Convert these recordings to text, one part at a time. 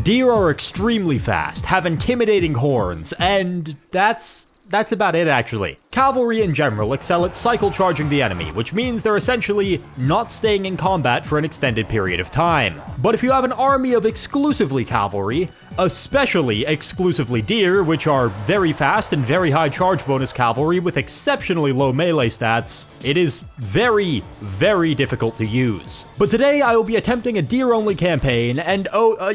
Deer are extremely fast, have intimidating horns, and that's about it actually. Cavalry in general excel at cycle charging the enemy, which means they're essentially not staying in combat for an extended period of time. But if you have an army of exclusively cavalry, especially exclusively deer, which are very fast and very high charge bonus cavalry with exceptionally low melee stats, it is very, very difficult to use. But today I will be attempting a deer-only campaign, and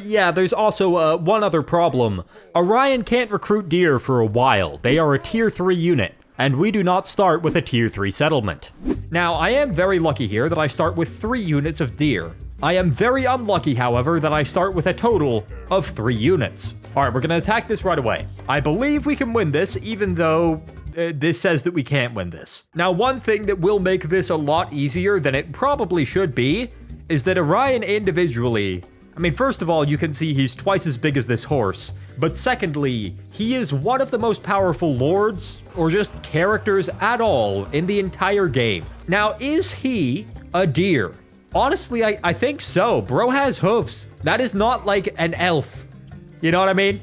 yeah, there's also one other problem. Orion can't recruit deer for a while. They are a tier 3 unit, and we do not start with a tier 3 settlement. Now, I am very lucky here that I start with 3 units of deer. I am very unlucky, however, that I start with a total of 3 units. Alright, we're gonna attack this right away. I believe we can win this, even though this says that we can't win this. Now, one thing that will make this a lot easier than it probably should be is that Orion individually, I mean, first of all, you can see he's twice as big as this horse, but secondly, he is one of the most powerful lords, or just characters at all, in the entire game. Now, is he a deer? Honestly, I think so. Bro has hooves. That is not like an elf. You know what I mean?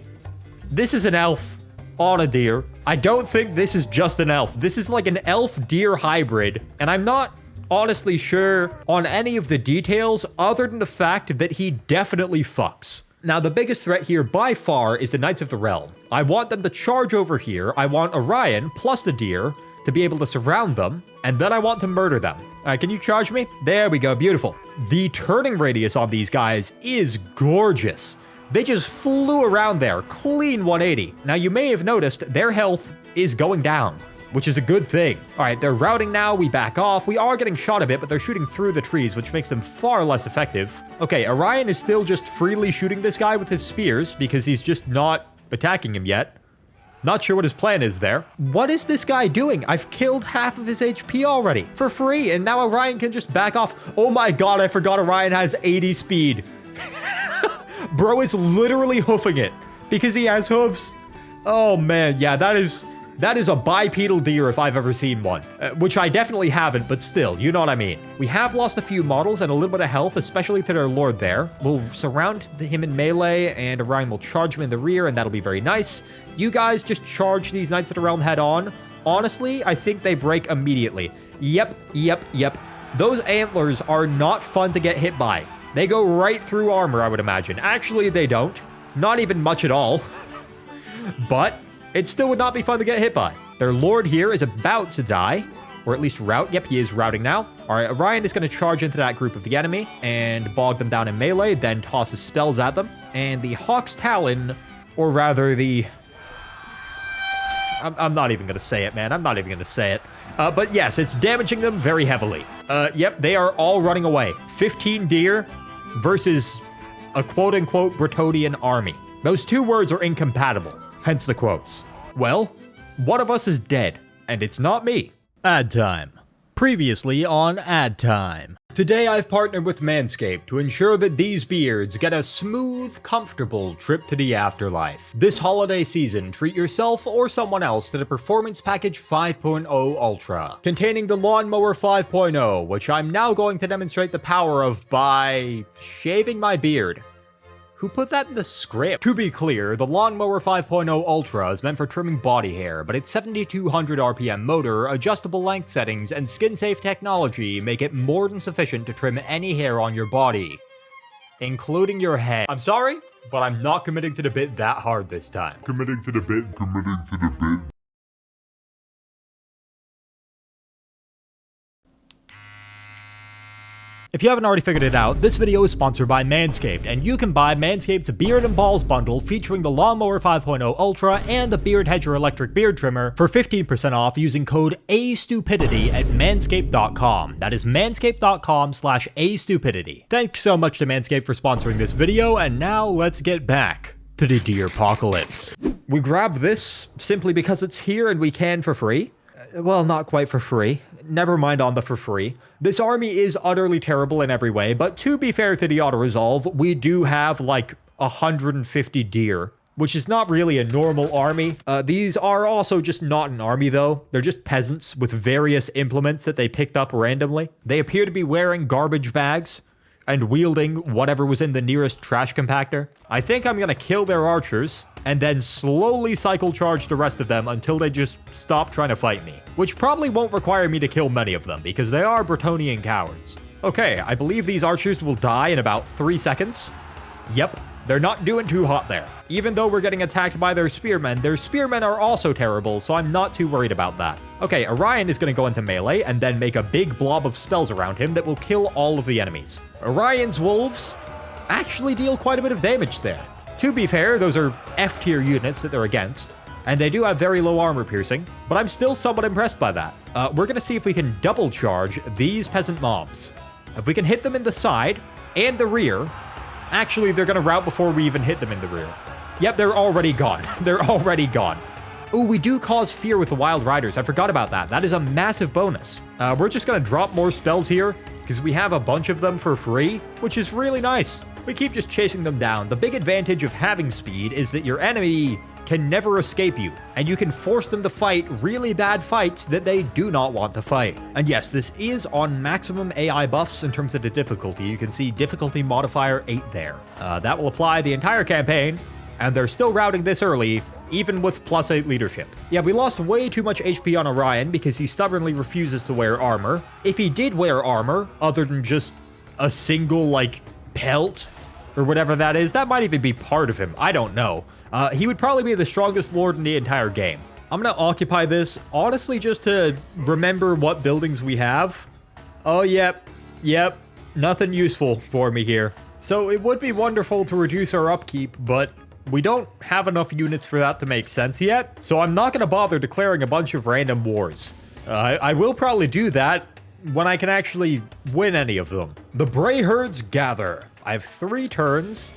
This is an elf on a deer. I don't think this is just an elf. This is like an elf-deer hybrid, and I'm not honestly sure on any of the details other than the fact that he definitely fucks. Now, the biggest threat here by far is the Knights of the Realm. I want them to charge over here. I want Orion plus the deer to be able to surround them, and then I want to murder them. All right, can you charge me? There we go, beautiful. The turning radius on these guys is gorgeous. They just flew around there, clean 180. Now, you may have noticed their health is going down, which is a good thing. All right, they're routing now. We back off. We are getting shot a bit, but they're shooting through the trees, which makes them far less effective. Okay, Orion is still just freely shooting this guy with his spears because he's just not attacking him yet. Not sure what his plan is there. What is this guy doing? I've killed half of his HP already for free, and now Orion can just back off. Oh my god, I forgot Orion has 80 speed. Bro is literally hoofing it because he has hooves. Oh man, yeah, that is a bipedal deer if I've ever seen one, which I definitely haven't, but still, you know what I mean. We have lost a few models and a little bit of health, especially to their lord there. We'll surround him in melee, and Orion will charge him in the rear, and that'll be very nice. You guys just charge these Knights of the Realm head on. Honestly, I think they break immediately. Yep. Those antlers are not fun to get hit by. They go right through armor, I would imagine. Actually, they don't. Not even much at all. But it still would not be fun to get hit by. Their lord here is about to die, or at least rout. Yep, he is routing now. All right, Orion is going to charge into that group of the enemy and bog them down in melee, then tosses spells at them. And the Hawk's Talon, or rather the... I'm not even going to say it, man. I'm not even going to say it. But yes, it's damaging them very heavily. Yep, they are all running away. 15 deer versus a quote-unquote Bretonian army. Those two words are incompatible. Hence the quotes. Well, one of us is dead, and it's not me. Ad time. Previously on Ad Time. Today I've partnered with Manscaped to ensure that these beards get a smooth, comfortable trip to the afterlife. This holiday season, treat yourself or someone else to the Performance Package 5.0 Ultra, containing the Lawnmower 5.0, which I'm now going to demonstrate the power of by shaving my beard. Who put that in the script? To be clear, the Lawnmower 5.0 Ultra is meant for trimming body hair, but its 7,200 RPM motor, adjustable length settings, and skin-safe technology make it more than sufficient to trim any hair on your body, including your head. I'm sorry, but I'm not committing to the bit that hard this time. Committing to the bit. If you haven't already figured it out, this video is sponsored by Manscaped, and you can buy Manscaped's Beard and Balls bundle featuring the Lawnmower 5.0 Ultra and the Beard Hedger electric beard trimmer for 15% off using code ASTUPIDITY at manscaped.com. That is manscaped.com/ASTUPIDITY. Thanks so much to Manscaped for sponsoring this video, and now let's get back to the deer apocalypse. We grabbed this simply because it's here and we can for free. Well, not quite for free. Never mind on the for free. This army is utterly terrible in every way, but to be fair to the auto-resolve, we do have like 150 deer, which is not really a normal army. These are also just not an army though. They're just peasants with various implements that they picked up randomly. They appear to be wearing garbage bags, and wielding whatever was in the nearest trash compactor. I think I'm gonna kill their archers and then slowly cycle charge the rest of them until they just stop trying to fight me, which probably won't require me to kill many of them because they are Bretonnian cowards. Okay, I believe these archers will die in about 3 seconds. Yep, they're not doing too hot there. Even though we're getting attacked by their spearmen are also terrible, so I'm not too worried about that. Okay, Orion is going to go into melee and then make a big blob of spells around him that will kill all of the enemies. Orion's wolves actually deal quite a bit of damage there. To be fair, those are F-tier units that they're against, and they do have very low armor piercing, but I'm still somewhat impressed by that. We're going to see if we can double charge these peasant mobs. If we can hit them in the side and the rear, actually, they're going to rout before we even hit them in the rear. Yep, they're already gone. They're already gone. Ooh, we do cause fear with the Wild Riders. I forgot about that. That is a massive bonus. We're just going to drop more spells here because we have a bunch of them for free, which is really nice. We keep just chasing them down. The big advantage of having speed is that your enemy can never escape you, and you can force them to fight really bad fights that they do not want to fight. And yes, this is on maximum AI buffs in terms of the difficulty. You can see difficulty modifier 8 there. That will apply the entire campaign, and they're still routing this early, even with +8 leadership. Yeah, we lost way too much HP on Orion because he stubbornly refuses to wear armor. If he did wear armor, other than just a single, like, pelt, or whatever that is, that might even be part of him. I don't know. He would probably be the strongest lord in the entire game. I'm going to occupy this, honestly, just to remember what buildings we have. Oh, yep. Nothing useful for me here. So it would be wonderful to reduce our upkeep, but we don't have enough units for that to make sense yet. So I'm not going to bother declaring a bunch of random wars. I will probably do that when I can actually win any of them. The Bray Herds gather. I have 3 turns.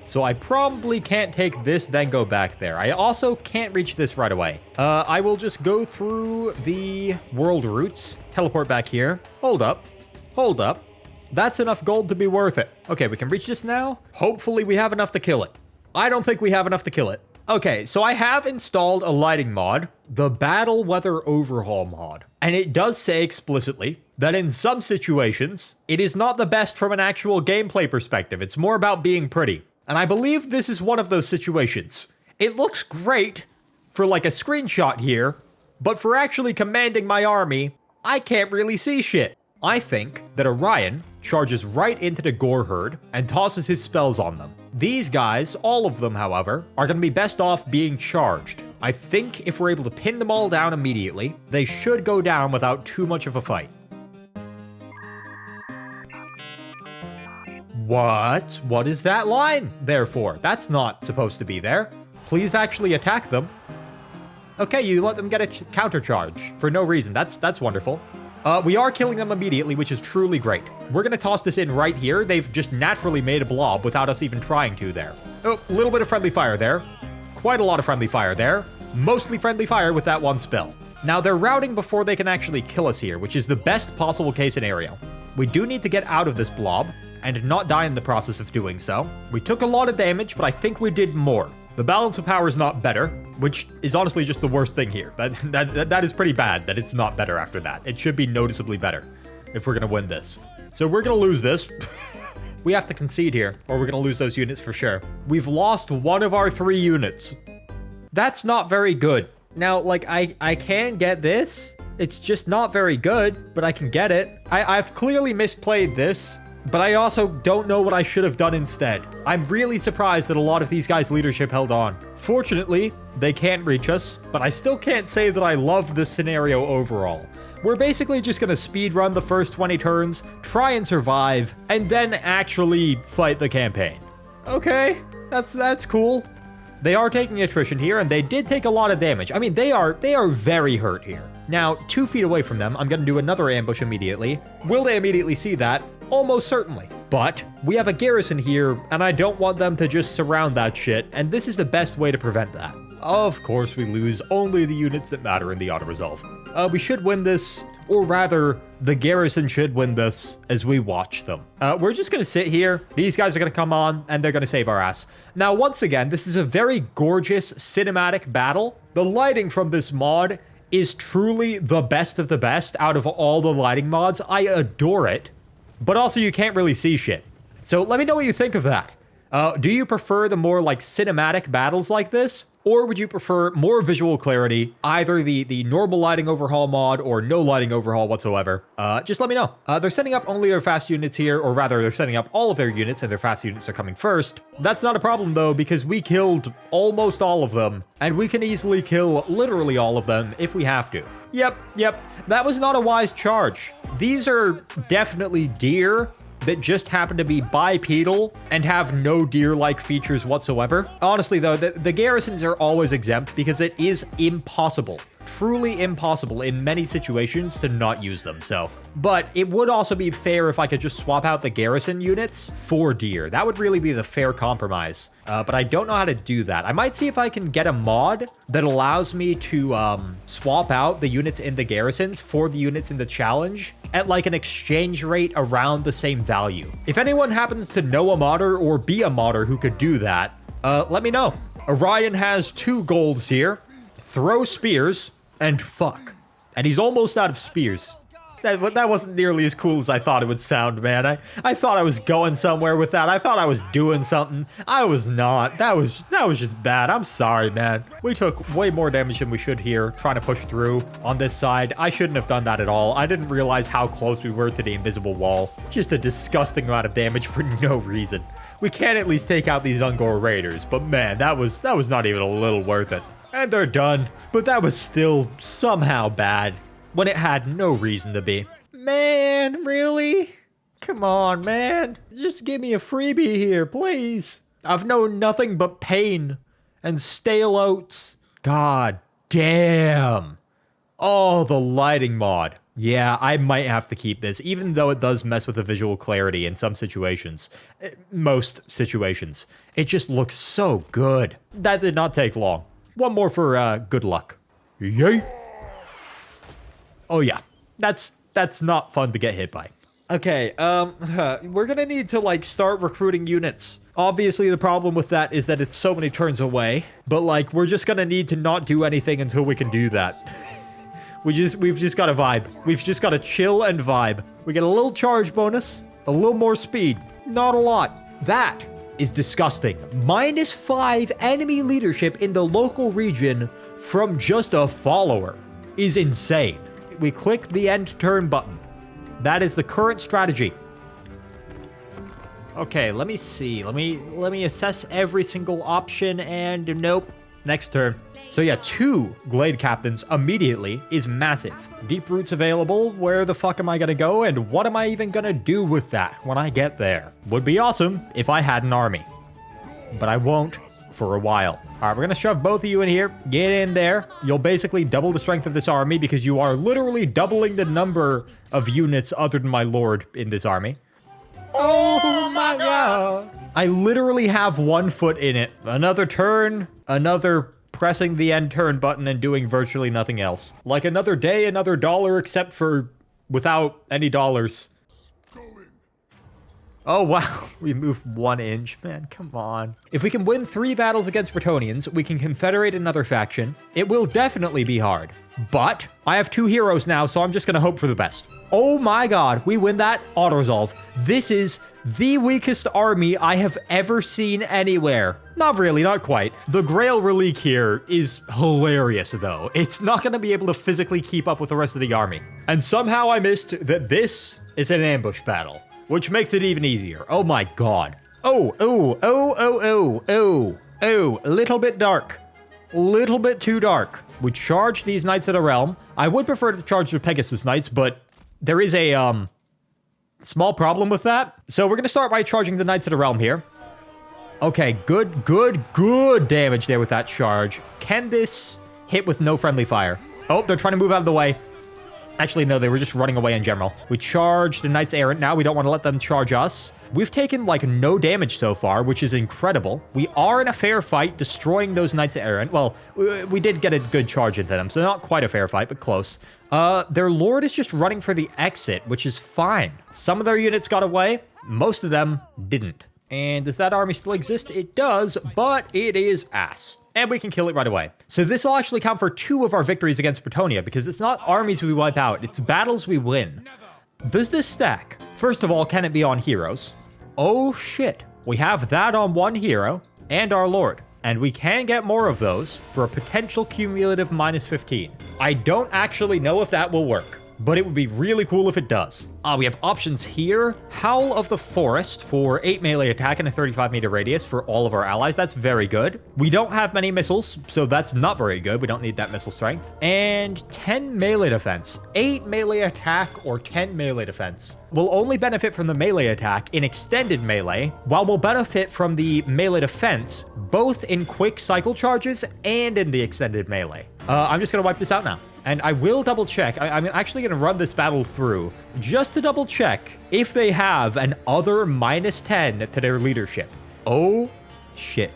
So I probably can't take this, then go back there. I also can't reach this right away. I will just go through the world routes, teleport back here. Hold up. That's enough gold to be worth it. Okay, we can reach this now. Hopefully we have enough to kill it. I don't think we have enough to kill it. Okay, so I have installed a lighting mod, the Battle Weather Overhaul mod. And it does say explicitly that in some situations, it is not the best from an actual gameplay perspective. It's more about being pretty. And I believe this is one of those situations. It looks great for like a screenshot here, but for actually commanding my army, I can't really see shit. I think that Orion charges right into the Gore Herd and tosses his spells on them. These guys, all of them, however, are going to be best off being charged. I think if we're able to pin them all down immediately, they should go down without too much of a fight. What? What is that line there for? That's not supposed to be there. Please actually attack them. Okay, you let them get a counter charge for no reason. That's wonderful. We are killing them immediately, which is truly great. We're going to toss this in right here. They've just naturally made a blob without us even trying to there. Oh, a little bit of friendly fire there. Quite a lot of friendly fire there. Mostly friendly fire with that one spell. Now, they're routing before they can actually kill us here, which is the best possible case scenario. We do need to get out of this blob and not die in the process of doing so. We took a lot of damage, but I think we did more. The balance of power is not better, which is honestly just the worst thing here. That is pretty bad that it's not better after that. It should be noticeably better if we're going to win this. So we're going to lose this. We have to concede here, or we're going to lose those units for sure. We've lost one of our 3 units. That's not very good. Now, like, I can get this. It's just not very good, but I can get it. I've clearly misplayed this, but I also don't know what I should have done instead. I'm really surprised that a lot of these guys' leadership held on. Fortunately, they can't reach us, but I still can't say that I love this scenario overall. We're basically just going to speedrun the first 20 turns, try and survive, and then actually fight the campaign. Okay, that's cool. They are taking attrition here, and they did take a lot of damage. I mean, they are very hurt here. Now, 2 feet away from them, I'm going to do another ambush immediately. Will they immediately see that? Almost certainly. But we have a garrison here, and I don't want them to just surround that shit, and this is the best way to prevent that. Of course, we lose only the units that matter in the auto-resolve. We should win this, or rather, the garrison should win this as we watch them. We're just going to sit here. These guys are going to come on, and they're going to save our ass. Now, once again, this is a very gorgeous cinematic battle. The lighting from this mod is truly the best of the best out of all the lighting mods. I adore it. But also, you can't really see shit. So let me know what you think of that. Do you prefer the more like cinematic battles like this? Or would you prefer more visual clarity, either the normal lighting overhaul mod or no lighting overhaul whatsoever? Just let me know. They're setting up only their fast units here, or rather they're setting up all of their units and their fast units are coming first. That's not a problem though, because we killed almost all of them, and we can easily kill literally all of them if we have to. Yep, that was not a wise charge. These are definitely deer that just happen to be bipedal and have no deer-like features whatsoever. Honestly, though, the garrisons are always exempt because it is impossible, truly impossible in many situations to not use them, so. But it would also be fair if I could just swap out the garrison units for deer. That would really be the fair compromise, but I don't know how to do that. I might see if I can get a mod that allows me to swap out the units in the garrisons for the units in the challenge at like an exchange rate around the same value. If anyone happens to know a modder or be a modder who could do that, let me know. Orion has 2 golds here, throw spears, and fuck. And he's almost out of spears. That wasn't nearly as cool as I thought it would sound, man. I thought I was going somewhere with that. I thought I was doing something. I was not. That was just bad. I'm sorry, man. We took way more damage than we should here, trying to push through on this side. I shouldn't have done that at all. I didn't realize how close we were to the invisible wall. Just a disgusting amount of damage for no reason. We can at least take out these Ungor Raiders, but man, that was not even a little worth it. And they're done, but that was still somehow bad when it had no reason to be. Man, really? Come on, man. Just give me a freebie here, please. I've known nothing but pain and stale oats. God damn. Oh, the lighting mod. Yeah, I might have to keep this, even though it does mess with the visual clarity in some situations. Most situations. It just looks so good. That did not take long. One more for good luck. Yay. Oh yeah, that's not fun to get hit by. Okay, we're gonna need to like start recruiting units. Obviously, the problem with that is that it's so many turns away, but like we're just gonna need to not do anything until we can do that. We've just got to vibe. We've just got to chill and vibe. We get a little charge bonus, a little more speed, not a lot. That is disgusting. -5 enemy leadership in the local region from just a follower is insane. We click the end turn button. That is the current strategy. Okay, let me see. Let me assess every single option, and nope. Next turn. So yeah, 2 Glade Captains immediately is massive. Deep Roots available. Where the fuck am I gonna go, and what am I even gonna do with that when I get there? Would be awesome if I had an army. But I won't for a while. All right, we're gonna shove both of you in here. Get in there. You'll basically double the strength of this army because you are literally doubling the number of units other than my lord in this army. Oh my god. I literally have 1 foot in it. Another turn, another pressing the end turn button and doing virtually nothing else. Like another day, another dollar, except for without any dollars. Oh, wow. We moved 1 inch. Man, come on. If we can win 3 battles against Bretonnians, we can confederate another faction. It will definitely be hard. But I have 2 heroes now, so I'm just going to hope for the best. Oh my god, we win that auto-resolve. This is the weakest army I have ever seen anywhere. Not really, not quite. The Grail Relique here is hilarious, though. It's not going to be able to physically keep up with the rest of the army. And somehow I missed that this is an ambush battle, which makes it even easier. Oh my god. Oh, a little bit dark. Little bit too dark. We charge these Knights of the Realm. I would prefer to charge the Pegasus Knights, but there is a small problem with that. So we're going to start by charging the Knights of the Realm here. Okay, good damage there with that charge. Can this hit with no friendly fire? Oh, they're trying to move out of the way. Actually, no, they were just running away in general. We charged the Knights Errant now. We don't want to let them charge us. We've taken, like, no damage so far, which is incredible. We are in a fair fight, destroying those Knights Errant. Well, we did get a good charge into them, so not quite a fair fight, but close. Their lord is just running for the exit, which is fine. Some of their units got away. Most of them didn't. And does that army still exist? It does, but it is ass. And we can kill it right away. So this will actually count for 2 of our victories against Bretonnia, because it's not armies we wipe out, it's battles we win. Does this stack? First of all, can it be on heroes? Oh shit. We have that on one hero and our lord. And we can get more of those for a potential cumulative -15. I don't actually know if that will work, but it would be really cool if it does. We have options here. Howl of the Forest for 8 melee attack and a 35-meter radius for all of our allies. That's very good. We don't have many missiles, so that's not very good. We don't need that missile strength. And 10 melee defense. 8 melee attack or 10 melee defense. We'll only benefit from the melee attack in extended melee, while we'll benefit from the melee defense, both in quick cycle charges and in the extended melee. I'm just going to wipe this out now. And I will double check. I'm actually going to run this battle through just to double check if they have an other -10 to their leadership. Oh, shit.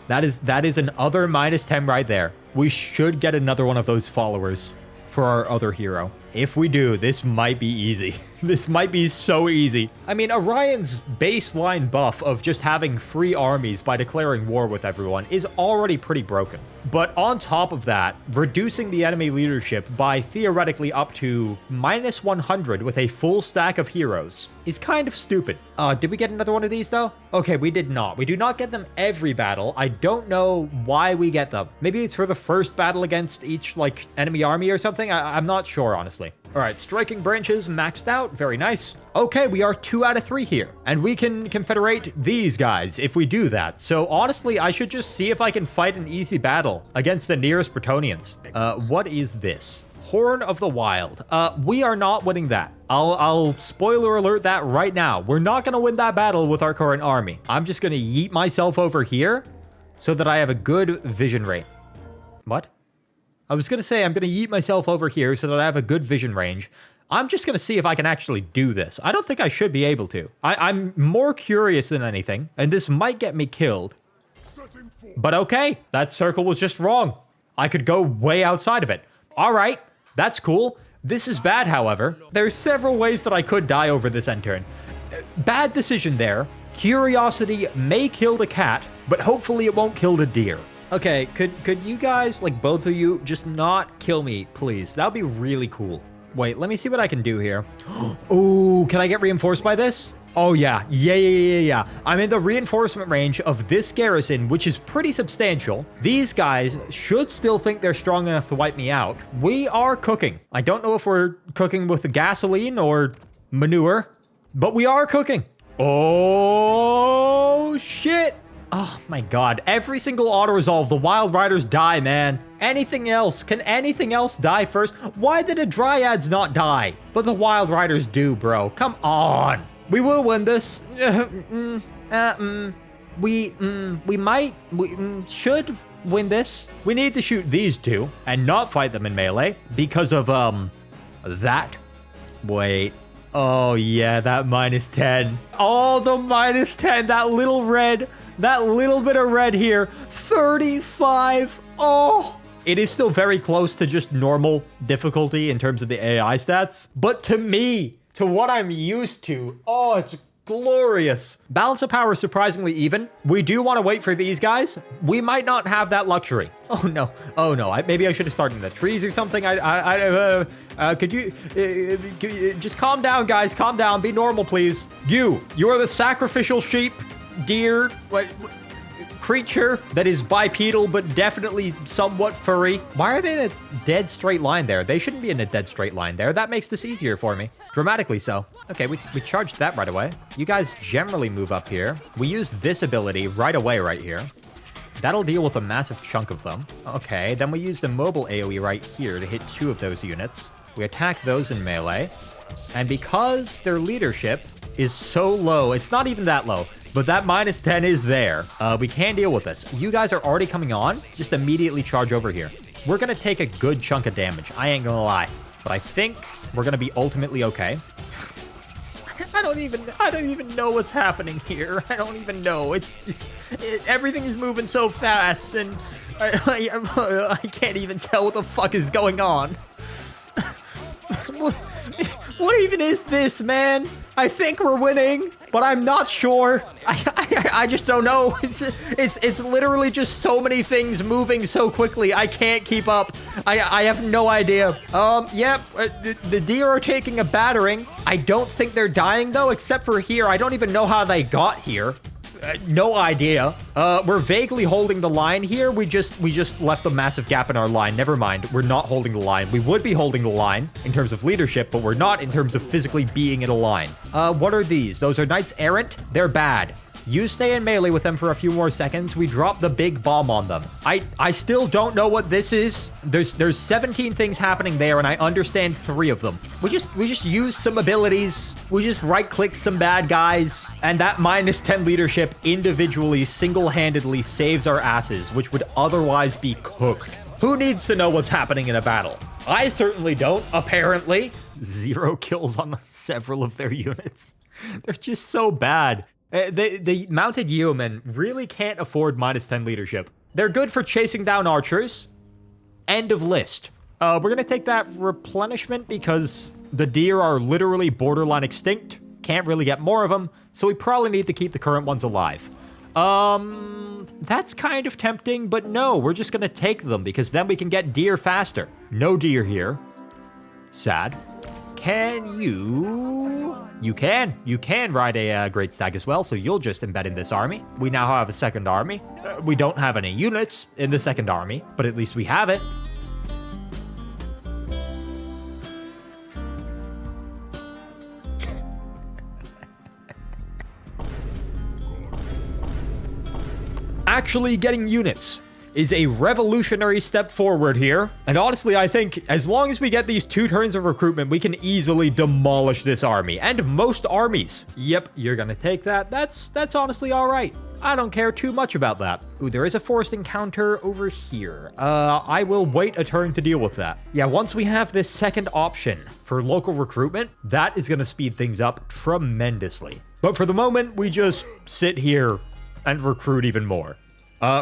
That is an other -10 right there. We should get another one of those followers for our other hero. If we do, this might be easy. This might be so easy. I mean, Orion's baseline buff of just having free armies by declaring war with everyone is already pretty broken. But on top of that, reducing the enemy leadership by theoretically up to -100 with a full stack of heroes is kind of stupid. Did we get another one of these though? Okay, we did not. We do not get them every battle. I don't know why we get them. Maybe it's for the first battle against each like enemy army or something. I'm not sure, honestly. All right, striking branches maxed out. Very nice. Okay, we are 2 out of 3 here. And we can confederate these guys if we do that. So honestly, I should just see if I can fight an easy battle against the nearest Bretonnians. What is this? Horn of the Wild. We are not winning that. I'll spoiler alert that right now. We're not going to win that battle with our current army. I'm just going to yeet myself over here so that I have a good vision rate. What? I was going to say I'm going to yeet myself over here so that I have a good vision range. I'm just going to see if I can actually do this. I don't think I should be able to. I'm more curious than anything, and this might get me killed. But okay, that circle was just wrong. I could go way outside of it. All right, that's cool. This is bad, however. There's several ways that I could die over this end turn. Bad decision there. Curiosity may kill the cat, but hopefully it won't kill the deer. Okay, could you guys, like both of you, just not kill me, please? That would be really cool. Wait, let me see what I can do here. Oh, can I get reinforced by this? Oh, yeah. Yeah. I'm in the reinforcement range of this garrison, which is pretty substantial. These guys should still think they're strong enough to wipe me out. We are cooking. I don't know if we're cooking with gasoline or manure, but we are cooking. Oh, shit. Oh my god, every single auto-resolve, the Wild Riders die, man. Anything else? Can anything else die first? Why did the Dryads not die? But the Wild Riders do, bro. Come on. We will win this. We should win this. We need to shoot these two and not fight them in melee because of, that. Wait. Oh, yeah, that -10. Oh, the -10, that little red... That little bit of red here, 35. Oh, it is still very close to just normal difficulty in terms of the AI stats. But to me, to what I'm used to, oh, it's glorious. Balance of power is surprisingly even. We do want to wait for these guys. We might not have that luxury. Oh no. Maybe I should have started in the trees or something. Could you just calm down, guys? Calm down. Be normal, please. You are the sacrificial sheep. Deer, creature that is bipedal, but definitely somewhat furry. Why are they in a dead straight line there? They shouldn't be in a dead straight line there. That makes this easier for me. Dramatically so. Okay, we charged that right away. You guys generally move up here. We use this ability right away right here. That'll deal with a massive chunk of them. Okay, then we use the mobile AoE right here to hit 2 of those units. We attack those in melee. And because their leadership is so low, it's not even that low, but that -10 is there. We can deal with this. You guys are already coming on. Just immediately charge over here. We're going to take a good chunk of damage. I ain't going to lie. But I think we're going to be ultimately okay. I don't even know what's happening here. I don't even know. It's just... everything is moving so fast, and I can't even tell what the fuck is going on. What even is this, man? I think we're winning. but I'm not sure. I just don't know. It's literally just so many things moving so quickly. I can't keep up. I have no idea. Yep, the deer are taking a battering. I don't think they're dying though, except for here. I don't even know how they got here. No idea. We're vaguely holding the line here. We just left a massive gap in our line. Never mind. We're not holding the line. We would be holding the line in terms of leadership, but we're not in terms of physically being in a line. What are these? Those are Knights Errant. They're bad. You stay in melee with them for a few more seconds. We drop the big bomb on them. I still don't know what this is. There's 17 things happening there, and I understand 3 of them. We just use some abilities. We just right-click some bad guys, and that -10 leadership individually, single-handedly saves our asses, which would otherwise be cooked. Who needs to know what's happening in a battle? I certainly don't, apparently. 0 kills on several of their units. They're just so bad. The mounted yeomen really can't afford -10 leadership. They're good for chasing down archers. End of list. We're going to take that replenishment because the deer are literally borderline extinct. Can't really get more of them, so we probably need to keep the current ones alive. That's kind of tempting, but no, we're just going to take them because then we can get deer faster. No deer here. Sad. Can you... You can ride a Great Stag as well, so you'll just embed in this army. We now have a second army. We don't have any units in the second army, but at least we have it. Actually getting units is a revolutionary step forward here. And honestly, I think as long as we get these 2 turns of recruitment, we can easily demolish this army and most armies. Yep, you're gonna take that. That's honestly all right. I don't care too much about that. Ooh, there is a forced encounter over here. I will wait a turn to deal with that. Yeah, once we have this second option for local recruitment, that is gonna speed things up tremendously. But for the moment, we just sit here and recruit even more.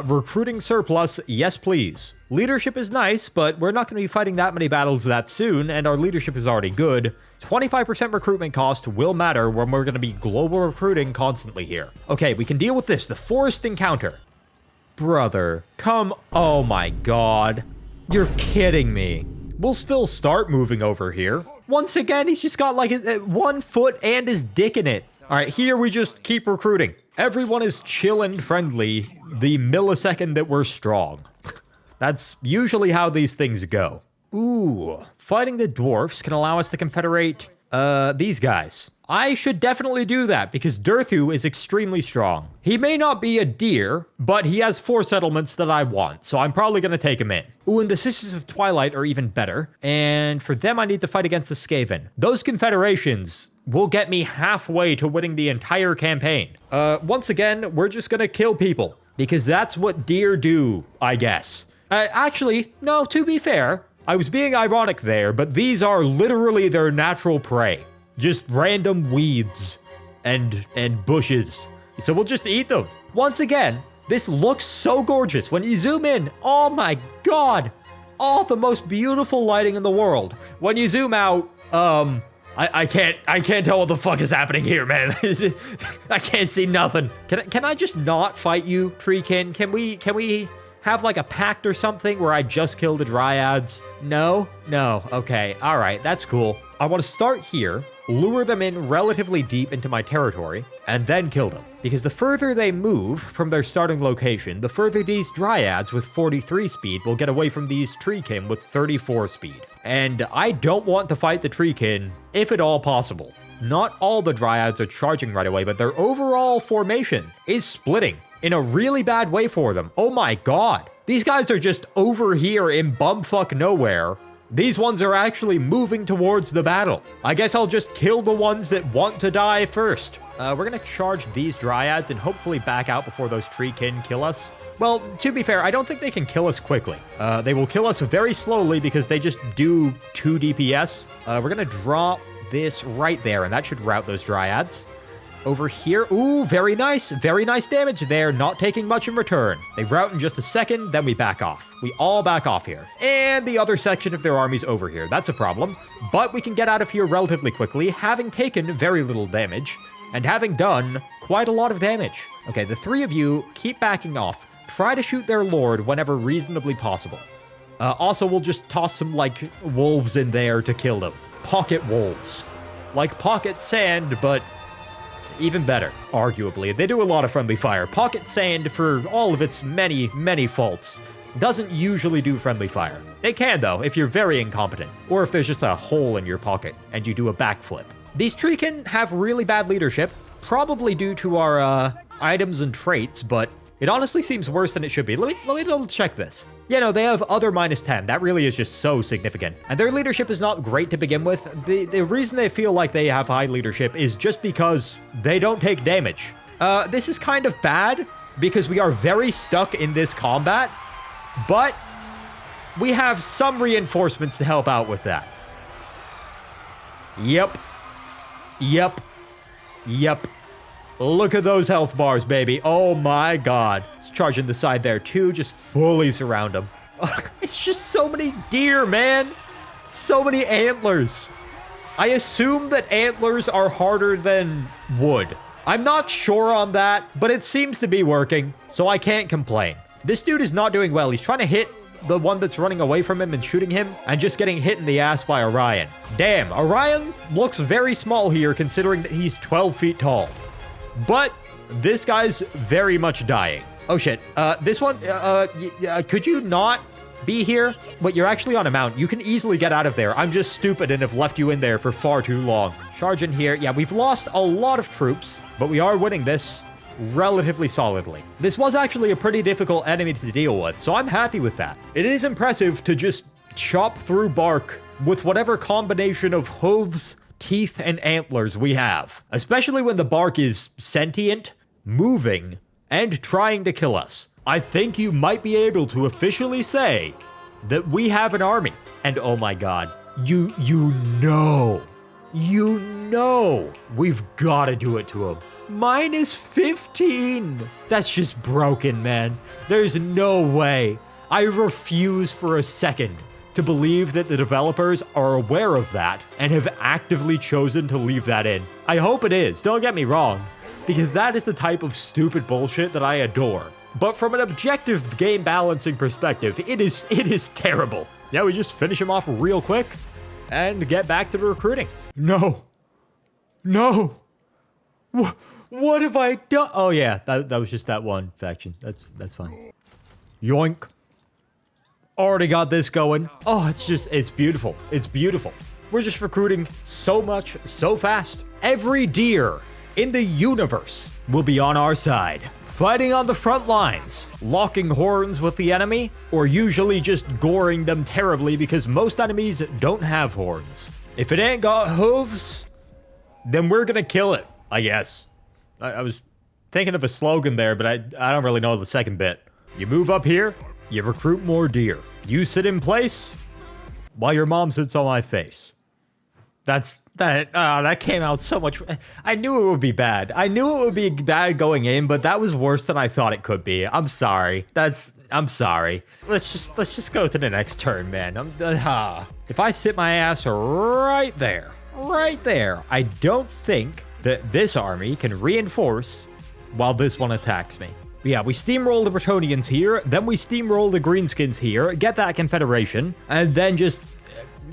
Recruiting surplus, yes please. Leadership is nice, but we're not going to be fighting that many battles that soon, and our leadership is already good. 25% recruitment cost will matter when we're going to be global recruiting constantly here. Okay, we can deal with this, the forced encounter. Brother, come, oh my god. You're kidding me. We'll still start moving over here. Once again, he's just got like 1 foot and his dick in it. All right, here we just keep recruiting. Everyone is chill and friendly the millisecond that we're strong. That's usually how these things go. Ooh, fighting the dwarfs can allow us to confederate these guys. I should definitely do that because Durthu is extremely strong. He may not be a deer, but he has 4 settlements that I want, so I'm probably going to take him in. Ooh, and the Sisters of Twilight are even better, and for them I need to fight against the Skaven. Those confederations will get me halfway to winning the entire campaign. Once again, we're just going to kill people because that's what deer do, I guess. Actually, no, to be fair, I was being ironic there, but these are literally their natural prey. Just random weeds and bushes. So we'll just eat them. Once again, this looks so gorgeous. When you zoom in, oh my god. Oh, the most beautiful lighting in the world. When you zoom out, I can't tell what the fuck is happening here, man. I can't see nothing. Can I just not fight you, Treekin? Can we have like a pact or something where I just kill the dryads? No? Okay. All right. That's cool. I want to start here, lure them in relatively deep into my territory, and then kill them. Because the further they move from their starting location, the further these dryads with 43 speed will get away from these treekin with 34 speed. And I don't want to fight the treekin, if at all possible. Not all the dryads are charging right away, but their overall formation is splitting in a really bad way for them. Oh my god. These guys are just over here in bumfuck nowhere. These ones are actually moving towards the battle. I guess I'll just kill the ones that want to die first. We're gonna charge these dryads and hopefully back out before those treekin kill us. Well, to be fair, I don't think they can kill us quickly. They will kill us very slowly because they just do 2 DPS. We're gonna drop this right there, and that should rout those dryads. Over here, ooh, very nice damage there, not taking much in return. They rout in just a second, then we back off. We all back off here. And the other section of their army's over here. That's a problem, but we can get out of here relatively quickly, having taken very little damage. and having done quite a lot of damage. Okay, the three of you keep backing off. Try to shoot their lord whenever reasonably possible. Also, we'll just toss some, like, wolves in there to kill them. Pocket wolves. Like pocket sand, but even better, arguably. They do a lot of friendly fire. Pocket sand, for all of its many, many faults, doesn't usually do friendly fire. It can, though, if you're very incompetent, or if there's just a hole in your pocket and you do a backflip. These tree can have really bad leadership, probably due to our items and traits, but it honestly seems worse than it should be. Let me double check this. Yeah, no, they have other -10. That really is just so significant. And their leadership is not great to begin with. The reason they feel like they have high leadership is just because they don't take damage. This is kind of bad because we are very stuck in this combat, but we have some reinforcements to help out with that. Yep. Look at those health bars, baby. Oh my god. It's charging the side there too. Just fully surround them. It's just so many deer, man. So many antlers. I assume that antlers are harder than wood. I'm not sure on that, but it seems to be working, so I can't complain. This dude is not doing well. He's trying to hit the one that's running away from him and shooting him, and just getting hit in the ass by Orion. Damn, Orion looks very small here considering that he's 12 feet tall. But this guy's very much dying. Oh shit, this one, could you not be here? But you're actually on a mount. You can easily get out of there. I'm just stupid and have left you in there for far too long. Charge in here. Yeah, we've lost a lot of troops, but we are winning this relatively solidly. This was actually a pretty difficult enemy to deal with, so I'm happy with that. It is impressive to just chop through bark with whatever combination of hooves, teeth, and antlers we have, especially when the bark is sentient, moving, and trying to kill us. I think you might be able to officially say that we have an army. And oh my god, you know, we've got to do it to him. -15. That's just broken, man. There's no way. I refuse for a second to believe that the developers are aware of that and have actively chosen to leave that in. I hope it is, don't get me wrong, because that is the type of stupid bullshit that I adore. But from an objective game balancing perspective, it is terrible. Yeah, we just finish him off real quick and get back to the recruiting. No. What have I done? Oh yeah, that was just that one faction. That's fine. Yoink. Already got this going. Oh, it's beautiful. It's beautiful. We're just recruiting so much, so fast. Every deer in the universe will be on our side, fighting on the front lines, locking horns with the enemy, or usually just goring them terribly because most enemies don't have horns. If it ain't got hooves, then we're gonna kill it, I guess. I was thinking of a slogan there, but I don't really know the second bit. You move up here, you recruit more deer. You sit in place while your mom sits on my face. That came out so much. I knew it would be bad. I knew it would be bad going in, but that was worse than I thought it could be. I'm sorry. I'm sorry. Let's just go to the next turn, man. If I sit my ass right there, I don't think that this army can reinforce while this one attacks me. Yeah, we steamroll the Bretonians here, then we steamroll the Greenskins here, get that Confederation, and then just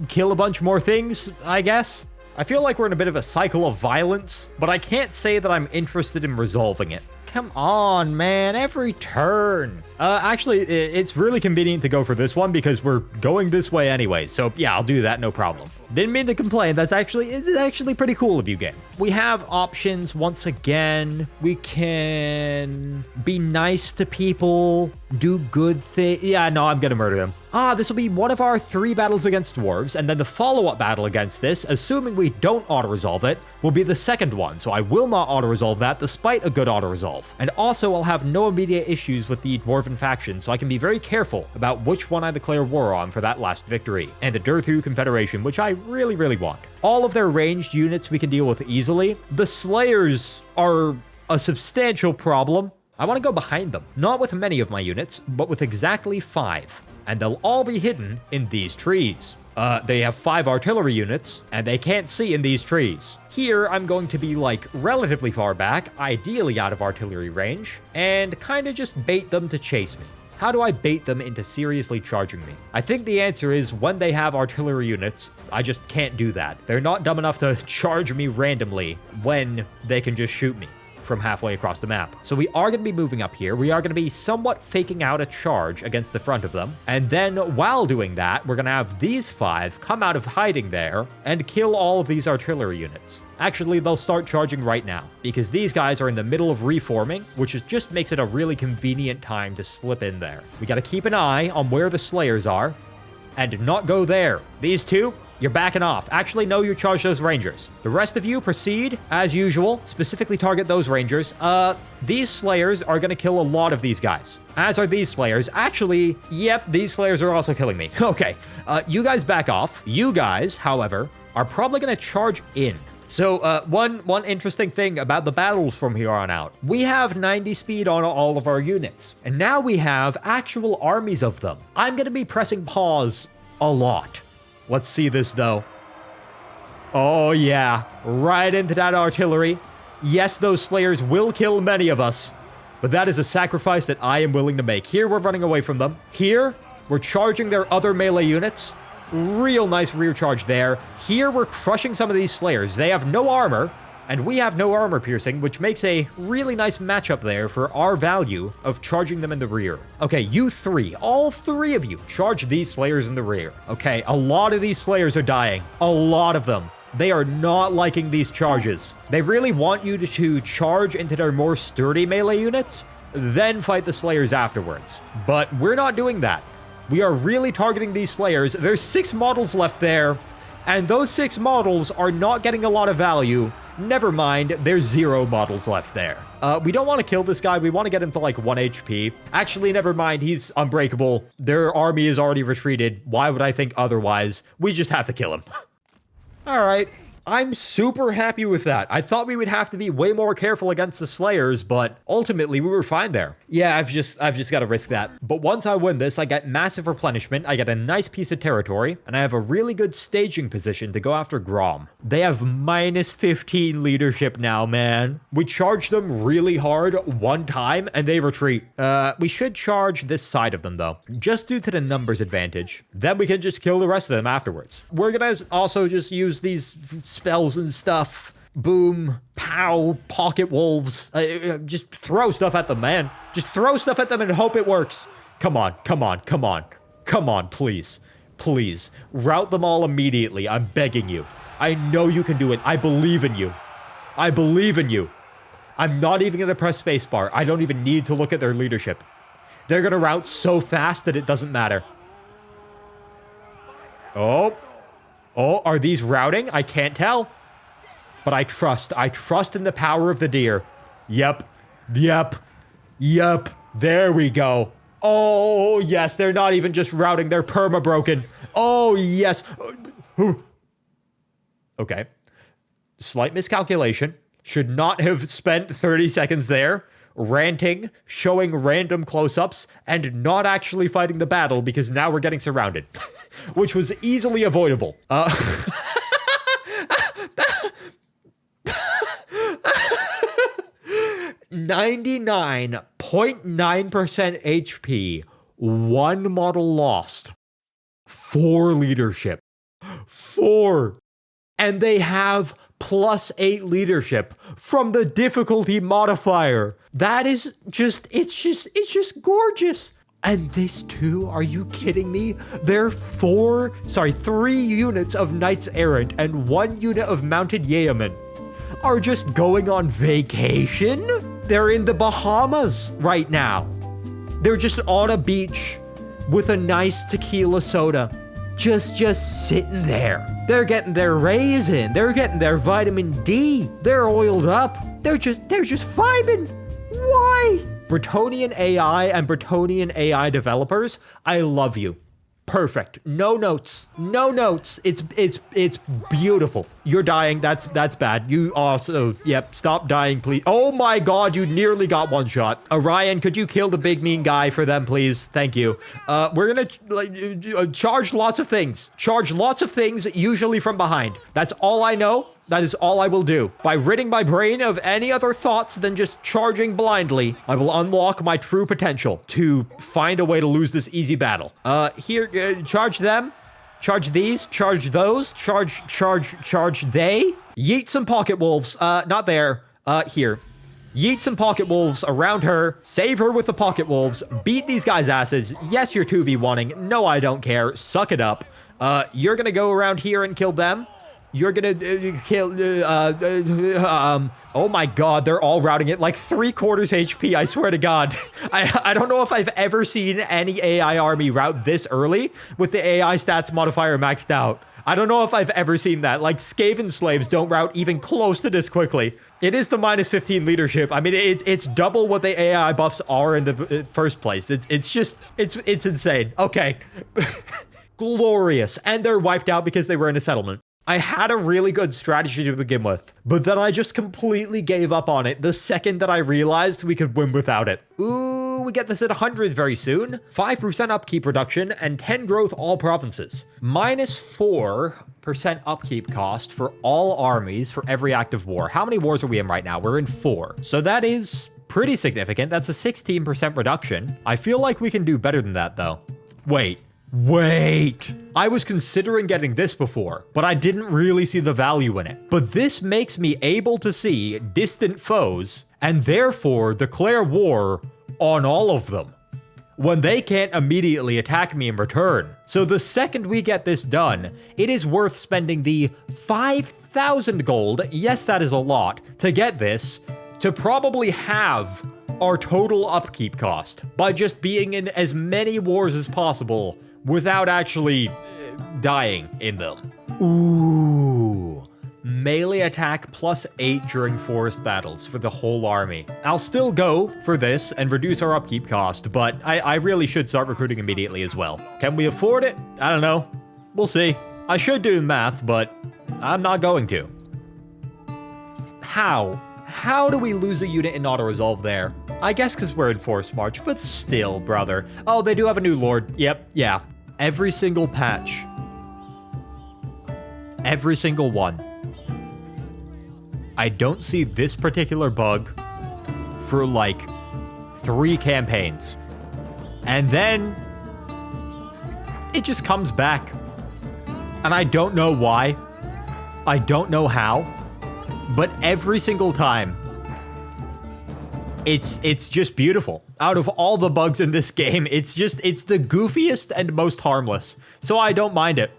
kill a bunch more things, I guess. I feel like we're in a bit of a cycle of violence, but I can't say that I'm interested in resolving it. Come on, man, every turn. Actually, it's really convenient to go for this one because we're going this way anyway. So yeah, I'll do that, no problem. Didn't mean to complain. It's actually pretty cool of you, game. We have options once again. We can be nice to people, do good things. Yeah, no, I'm gonna murder them. This will be one of our 3 battles against dwarves, and then the follow-up battle against this, assuming we don't auto-resolve it, will be the second one, so I will not auto-resolve that despite a good auto-resolve. And also, I'll have no immediate issues with the dwarven faction, so I can be very careful about which one I declare war on for that last victory, and the Durthu Confederation, which I really, really want. All of their ranged units we can deal with easily. The Slayers are a substantial problem. I want to go behind them, not with many of my units, but with exactly 5. And they'll all be hidden in these trees. They have 5 artillery units, and they can't see in these trees. Here, I'm going to be, like, relatively far back, ideally out of artillery range, and kind of just bait them to chase me. How do I bait them into seriously charging me? I think the answer is when they have artillery units, I just can't do that. They're not dumb enough to charge me randomly when they can just shoot me from halfway across the map. So we are going to be moving up here. We are going to be somewhat faking out a charge against the front of them. And then while doing that, we're going to have these 5 come out of hiding there and kill all of these artillery units. Actually, they'll start charging right now because these guys are in the middle of reforming, which just makes it a really convenient time to slip in there. We got to keep an eye on where the Slayers are and not go there. These 2, you're backing off. Actually, no, you charge those Rangers. The rest of you proceed as usual. Specifically target those Rangers. These Slayers are going to kill a lot of these guys, as are these Slayers. Actually, yep, these Slayers are also killing me. Okay, you guys back off. You guys, however, are probably going to charge in. So, one interesting thing about the battles from here on out. We have 90 speed on all of our units, and now we have actual armies of them. I'm going to be pressing pause a lot. Let's see this, though. Oh, yeah. Right into that artillery. Yes, those Slayers will kill many of us, but that is a sacrifice that I am willing to make. Here, we're running away from them. Here, we're charging their other melee units. Real nice rear charge there. Here, we're crushing some of these Slayers. They have no armor, and we have no armor piercing, which makes a really nice matchup there for our value of charging them in the rear. Okay, you 3, all 3 of you, charge these Slayers in the rear. Okay, a lot of these Slayers are dying. A lot of them. They are not liking these charges. They really want you to charge into their more sturdy melee units, then fight the Slayers afterwards. But we're not doing that. We are really targeting these Slayers. There's 6 models left there, and those 6 models are not getting a lot of value. Never mind, there's 0 models left there. We don't want to kill this guy. We want to get him to like 1 HP. Actually, never mind. He's unbreakable. Their army is already retreated. Why would I think otherwise? We just have to kill him. All right. I'm super happy with that. I thought we would have to be way more careful against the Slayers, but ultimately we were fine there. Yeah, I've just got to risk that. But once I win this, I get massive replenishment, I get a nice piece of territory, and I have a really good staging position to go after Grom. They have minus 15 leadership now, man. We charge them really hard one time, and they retreat. We should charge this side of them, though, just due to the numbers advantage. Then we can just kill the rest of them afterwards. We're gonna also just use these spells and stuff. Boom, pow, pocket wolves. Just throw stuff at them, man. Just throw stuff at them and hope it works. Come on, come on, come on. Come on, please. Please. Rout them all immediately. I'm begging you. I know you can do it. I believe in you. I believe in you. I'm not even going to press spacebar. I don't even need to look at their leadership. They're going to rout so fast that it doesn't matter. Oh, are these routing? I can't tell. But I trust in the power of the deer. Yep. There we go. Oh, yes, they're not even just routing, they're perma-broken. Oh, yes. Okay. Slight miscalculation. Should not have spent 30 seconds there ranting, showing random close-ups, and not actually fighting the battle because now we're getting surrounded. Which was easily avoidable. 99.9% HP, 1 model lost, 4 leadership, 4, and they have +8 leadership from the difficulty modifier. That is just, it's just gorgeous. And this too, are you kidding me? They're 3 units of Knights Errant and 1 unit of Mounted Yeomen are just going on vacation? They're in the Bahamas right now. They're just on a beach with a nice tequila soda. Just sitting there. They're getting their rays in. They're getting their vitamin D. They're oiled up. They're just vibing. Why? Bretonnian AI and Bretonnian AI developers, I love you. Perfect. No notes. No notes. It's beautiful. You're dying. That's bad. You also, yep, stop dying, please. Oh my god, you nearly got one shot. Orion, could you kill the big mean guy for them, please? Thank you. We're gonna charge lots of things. Charge lots of things, usually from behind. That's all I know. That is all I will do. By ridding my brain of any other thoughts than just charging blindly, I will unlock my true potential to find a way to lose this easy battle. Here, charge them. Charge these. Charge those. Charge they. Yeet some pocket wolves. Not there. Here. Yeet some pocket wolves around her. Save her with the pocket wolves. Beat these guys' asses. Yes, you're 2v1ing. No, I don't care. Suck it up. You're gonna go around here and kill them. You're gonna kill, oh my god, they're all routing it like 3/4 HP, I swear to god. I don't know if I've ever seen any AI army route this early with the AI stats modifier maxed out. I don't know if I've ever seen that. Like, Skaven slaves don't route even close to this quickly. It is the -15 leadership. I mean, it's double what the AI buffs are in the first place. It's insane. Okay. Glorious. And they're wiped out because they were in a settlement. I had a really good strategy to begin with, but then I just completely gave up on it the second that I realized we could win without it. Ooh, we get this at 100 very soon. 5% upkeep reduction and 10 growth all provinces. -4% upkeep cost for all armies for every active war. How many wars are we in right now? We're in 4. So that is pretty significant. That's a 16% reduction. I feel like we can do better than that though. Wait. I was considering getting this before, but I didn't really see the value in it. But this makes me able to see distant foes and therefore declare war on all of them when they can't immediately attack me in return. So the second we get this done, it is worth spending the 5,000 gold, yes, that is a lot, to get this, to probably have our total upkeep cost by just being in as many wars as possible without actually dying in them. Ooh. Melee attack +8 during forest battles for the whole army. I'll still go for this and reduce our upkeep cost, but I really should start recruiting immediately as well. Can we afford it? I don't know. We'll see. I should do the math, but I'm not going to. How? How do we lose a unit in auto-resolve there? I guess because we're in Forest March, but still, brother. Oh, they do have a new lord. Yep, yeah. Every single patch. Every single one. I don't see this particular bug for like 3 campaigns. And then it just comes back. And I don't know why. I don't know how. But every single time, it's just beautiful. Out of all the bugs in this game, it's the goofiest and most harmless. So I don't mind it.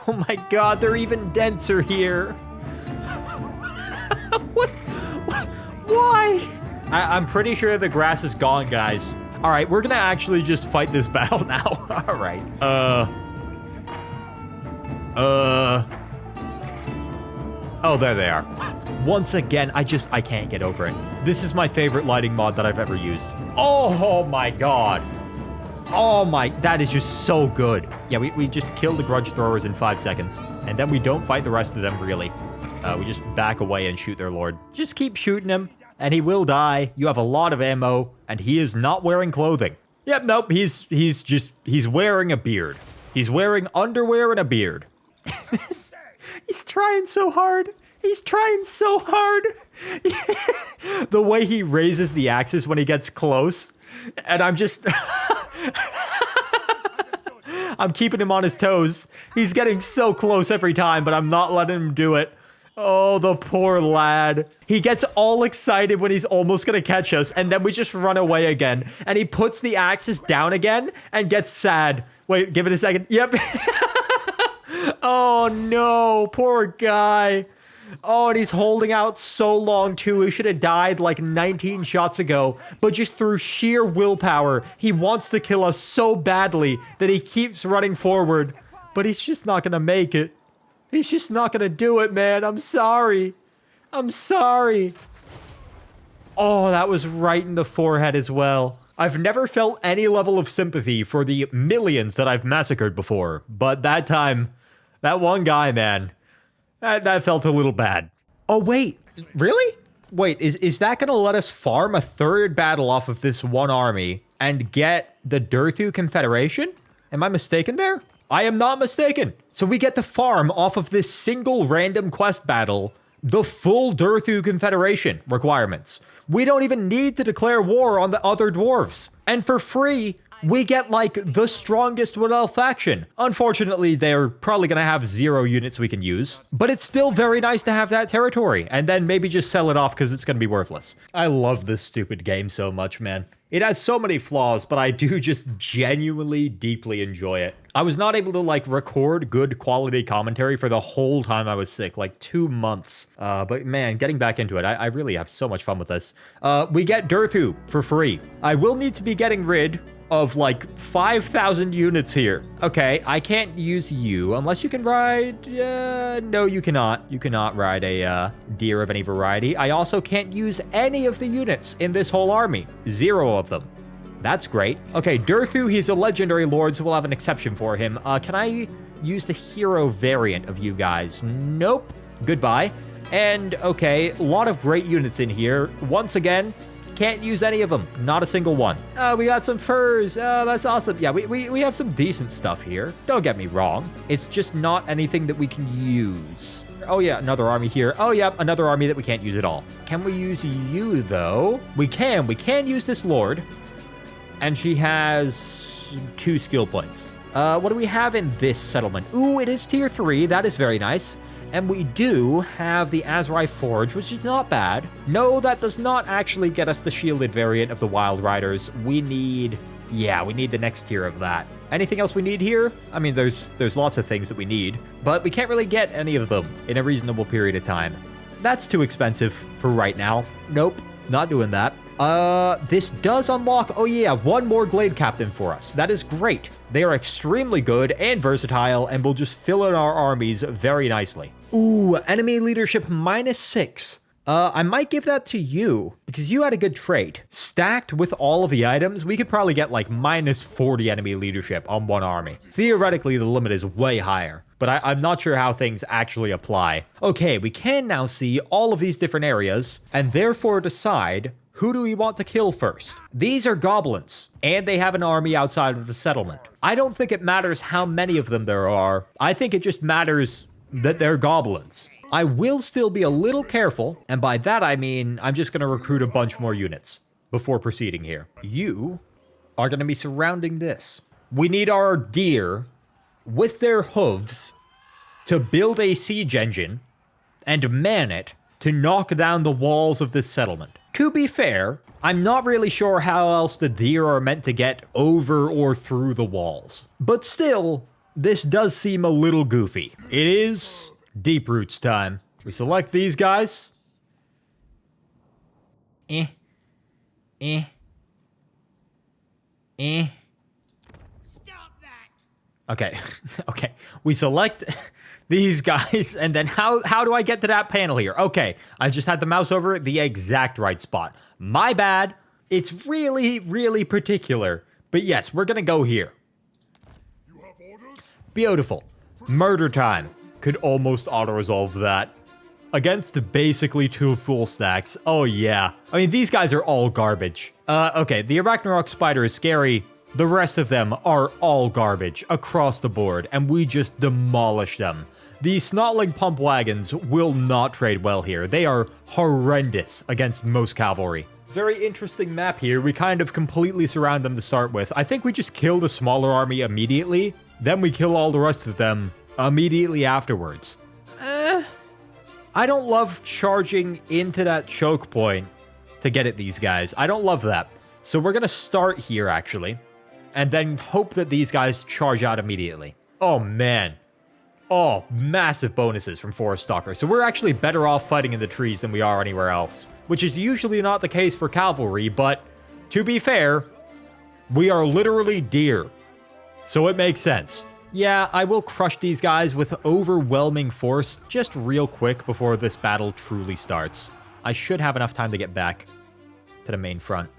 Oh my god, they're even denser here. What? Why? I'm pretty sure the grass is gone, guys. All right, we're gonna actually just fight this battle now. All right. Oh, there they are. Once again, I can't get over it. This is my favorite lighting mod that I've ever used. Oh my god. Oh my, that is just so good. Yeah, we just kill the grudge throwers in 5 seconds. And then we don't fight the rest of them, really. We just back away and shoot their lord. Just keep shooting him, and he will die. You have a lot of ammo, and he is not wearing clothing. Yep, nope, he's wearing a beard. He's wearing underwear and a beard. He's trying so hard. He's trying so hard. The way he raises the axes when he gets close. And I'm just... I'm keeping him on his toes. He's getting so close every time, but I'm not letting him do it. Oh, the poor lad. He gets all excited when he's almost gonna catch us, and then we just run away again. And he puts the axes down again and gets sad. Wait, give it a second. Yep. Oh no, poor guy. Oh, and he's holding out so long too. He should have died like 19 shots ago. But just through sheer willpower, he wants to kill us so badly that he keeps running forward. But he's just not gonna make it. He's just not gonna do it, man. I'm sorry. I'm sorry. Oh, that was right in the forehead as well. I've never felt any level of sympathy for the millions that I've massacred before, but that time, that one guy, man, that felt a little bad. Oh, wait, really? Wait, is that gonna let us farm a third battle off of this one army and get the Durthu Confederation? Am I mistaken there? I am not mistaken. So we get to farm off of this single random quest battle the full Durthu Confederation requirements. We don't even need to declare war on the other dwarves. And for free, we get like the strongest Waddell faction. Unfortunately, they're probably gonna have 0 units we can use, but it's still very nice to have that territory and then maybe just sell it off because it's gonna be worthless. I love this stupid game so much, man. It has so many flaws, but I do just genuinely deeply enjoy it. I was not able to like record good quality commentary for the whole time I was sick, like 2 months. But man, getting back into it, I really have so much fun with this. We get Durthu for free. I will need to be getting rid of like 5,000 units here. Okay, I can't use you unless you can ride... no, you cannot. You cannot ride a deer of any variety. I also can't use any of the units in this whole army. 0 of them. That's great. Okay, Durthu, he's a legendary lord, so we'll have an exception for him. Can I use the hero variant of you guys? Nope. Goodbye. And, okay, a lot of great units in here. Once again, can't use any of them. Not a single one. We got some furs. That's awesome. Yeah, we have some decent stuff here. Don't get me wrong. It's just not anything that we can use. Oh, yeah, another army here. Oh, yeah, another army that we can't use at all. Can we use you, though? We can. We can use this lord. And she has 2 skill points. What do we have in this settlement? Ooh, it is tier 3. That is very nice. And we do have the Azrai Forge, which is not bad. No, that does not actually get us the shielded variant of the Wild Riders. We need... yeah, we need the next tier of that. Anything else we need here? I mean, there's lots of things that we need, but we can't really get any of them in a reasonable period of time. That's too expensive for right now. Nope, not doing that. This does unlock, oh yeah, 1 more Glade Captain for us. That is great. They are extremely good and versatile and will just fill in our armies very nicely. Ooh, enemy leadership -6. I might give that to you because you had a good trait. Stacked with all of the items, we could probably get like -40 enemy leadership on 1 army. Theoretically, the limit is way higher, but I'm not sure how things actually apply. Okay, we can now see all of these different areas and therefore decide who do we want to kill first. These are goblins, and they have an army outside of the settlement. I don't think it matters how many of them there are. I think it just matters that they're goblins. I will still be a little careful, and by that I mean I'm just going to recruit a bunch more units before proceeding here. You are going to be surrounding this. We need our deer with their hooves to build a siege engine and man it to knock down the walls of this settlement. To be fair, I'm not really sure how else the deer are meant to get over or through the walls. But still, this does seem a little goofy. It is Deep Roots time. We select these guys. Stop that. Okay. Okay. We select these guys, and then how do I get to that panel here? Okay, I just had the mouse over the exact right spot. My bad. It's really, really particular. But yes, we're gonna go here. You have orders? Beautiful. Murder time. Could almost auto-resolve that. Against basically 2 full stacks. Oh yeah. I mean, these guys are all garbage. Okay, the Arachnarok Spider is scary. The rest of them are all garbage across the board, and we just demolish them. These Snotling Pump Wagons will not trade well here. They are horrendous against most cavalry. Very interesting map here. We kind of completely surround them to start with. I think we just kill the smaller army immediately, then we kill all the rest of them immediately afterwards. I don't love charging into that choke point to get at these guys. I don't love that. So we're going to start here, actually, and then hope that these guys charge out immediately. Oh, man. Oh, massive bonuses from Forest Stalker. So we're actually better off fighting in the trees than we are anywhere else, which is usually not the case for cavalry, but to be fair, we are literally deer, so it makes sense. Yeah, I will crush these guys with overwhelming force just real quick before this battle truly starts. I should have enough time to get back to the main front.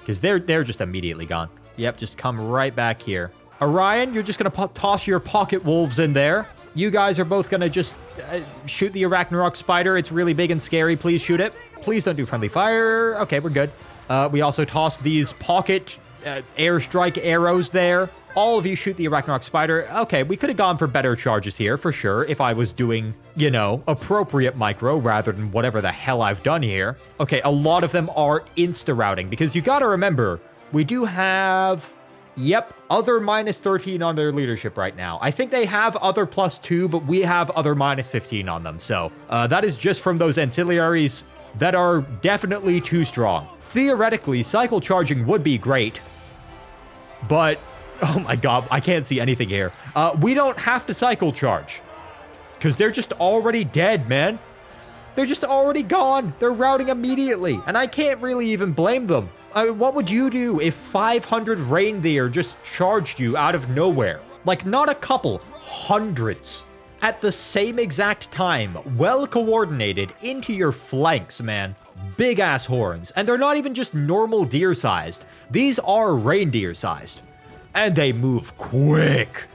because they're just immediately gone. Yep, just come right back here. Orion, you're just going to toss your pocket wolves in there. You guys are both going to just shoot the Arachnarok spider. It's really big and scary. Please shoot it. Please don't do friendly fire. Okay, we're good. We also toss these pocket airstrike arrows there. All of you shoot the Arachnarok spider. Okay, we could have gone for better charges here, for sure, if I was doing, you know, appropriate micro rather than whatever the hell I've done here. Okay, a lot of them are insta-routing, because you gotta remember, we do have, yep, other -13 on their leadership right now. I think they have other +2, but we have other -15 on them, so that is just from those ancillaries that are definitely too strong. Theoretically, cycle charging would be great, but oh my god, I can't see anything here. We don't have to cycle charge, because they're just already dead, man. They're just already gone. They're routing immediately, and I can't really even blame them. What would you do if 500 reindeer just charged you out of nowhere? Like, not a couple, hundreds. At the same exact time, well coordinated into your flanks, man. Big ass horns, and they're not even just normal deer sized. These are reindeer sized. And they move quick.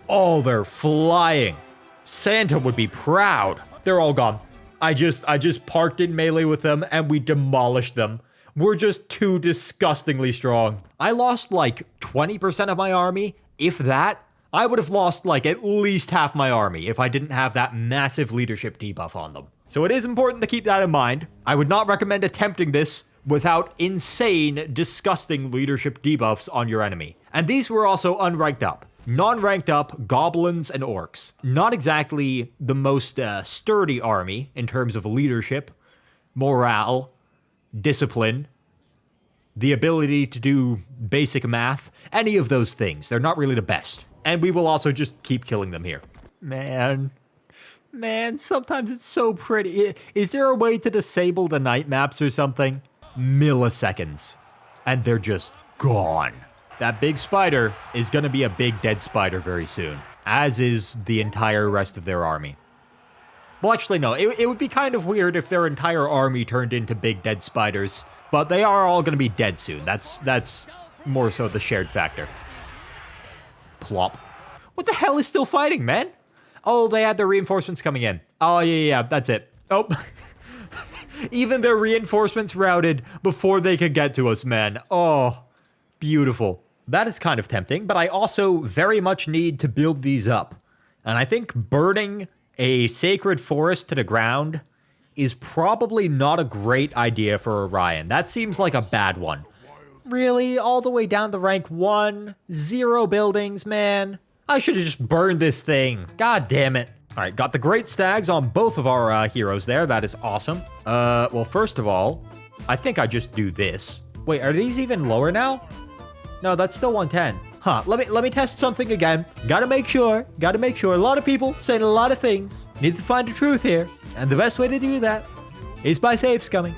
Oh, they're flying. Santa would be proud. They're all gone. I just parked in melee with them and we demolished them. We're just too disgustingly strong. I lost like 20% of my army, if that. I would have lost like at least half my army if I didn't have that massive leadership debuff on them. So it is important to keep that in mind. I would not recommend attempting this without insane, disgusting leadership debuffs on your enemy. And these were also unranked up. Non-ranked up, goblins and orcs. Not exactly the most sturdy army in terms of leadership, morale, discipline, the ability to do basic math, any of those things. They're not really the best. And we will also just keep killing them here. Man, sometimes it's so pretty. Is there a way to disable the night maps or something? Milliseconds. And they're just gone. That big spider is going to be a big dead spider very soon, as is the entire rest of their army. Well, actually, no. It would be kind of weird if their entire army turned into big dead spiders, but they are all going to be dead soon. That's more so the shared factor. Plop. What the hell is still fighting, man? Oh, they had their reinforcements coming in. Oh, yeah, that's it. Oh. Even their reinforcements routed before they could get to us, man. Oh, beautiful. That is kind of tempting, but I also very much need to build these up. And I think burning a sacred forest to the ground is probably not a great idea for Orion. That seems like a bad one. Really? All the way down to rank 1? 0 buildings, man. I should have just burned this thing. God damn it. All right, got the great stags on both of our heroes there. That is awesome. Well, first of all, I think I just do this. Wait, are these even lower now? No, that's still 110. Huh, let me test something again. Gotta make sure. A lot of people saying a lot of things. Need to find the truth here. And the best way to do that is by save scumming.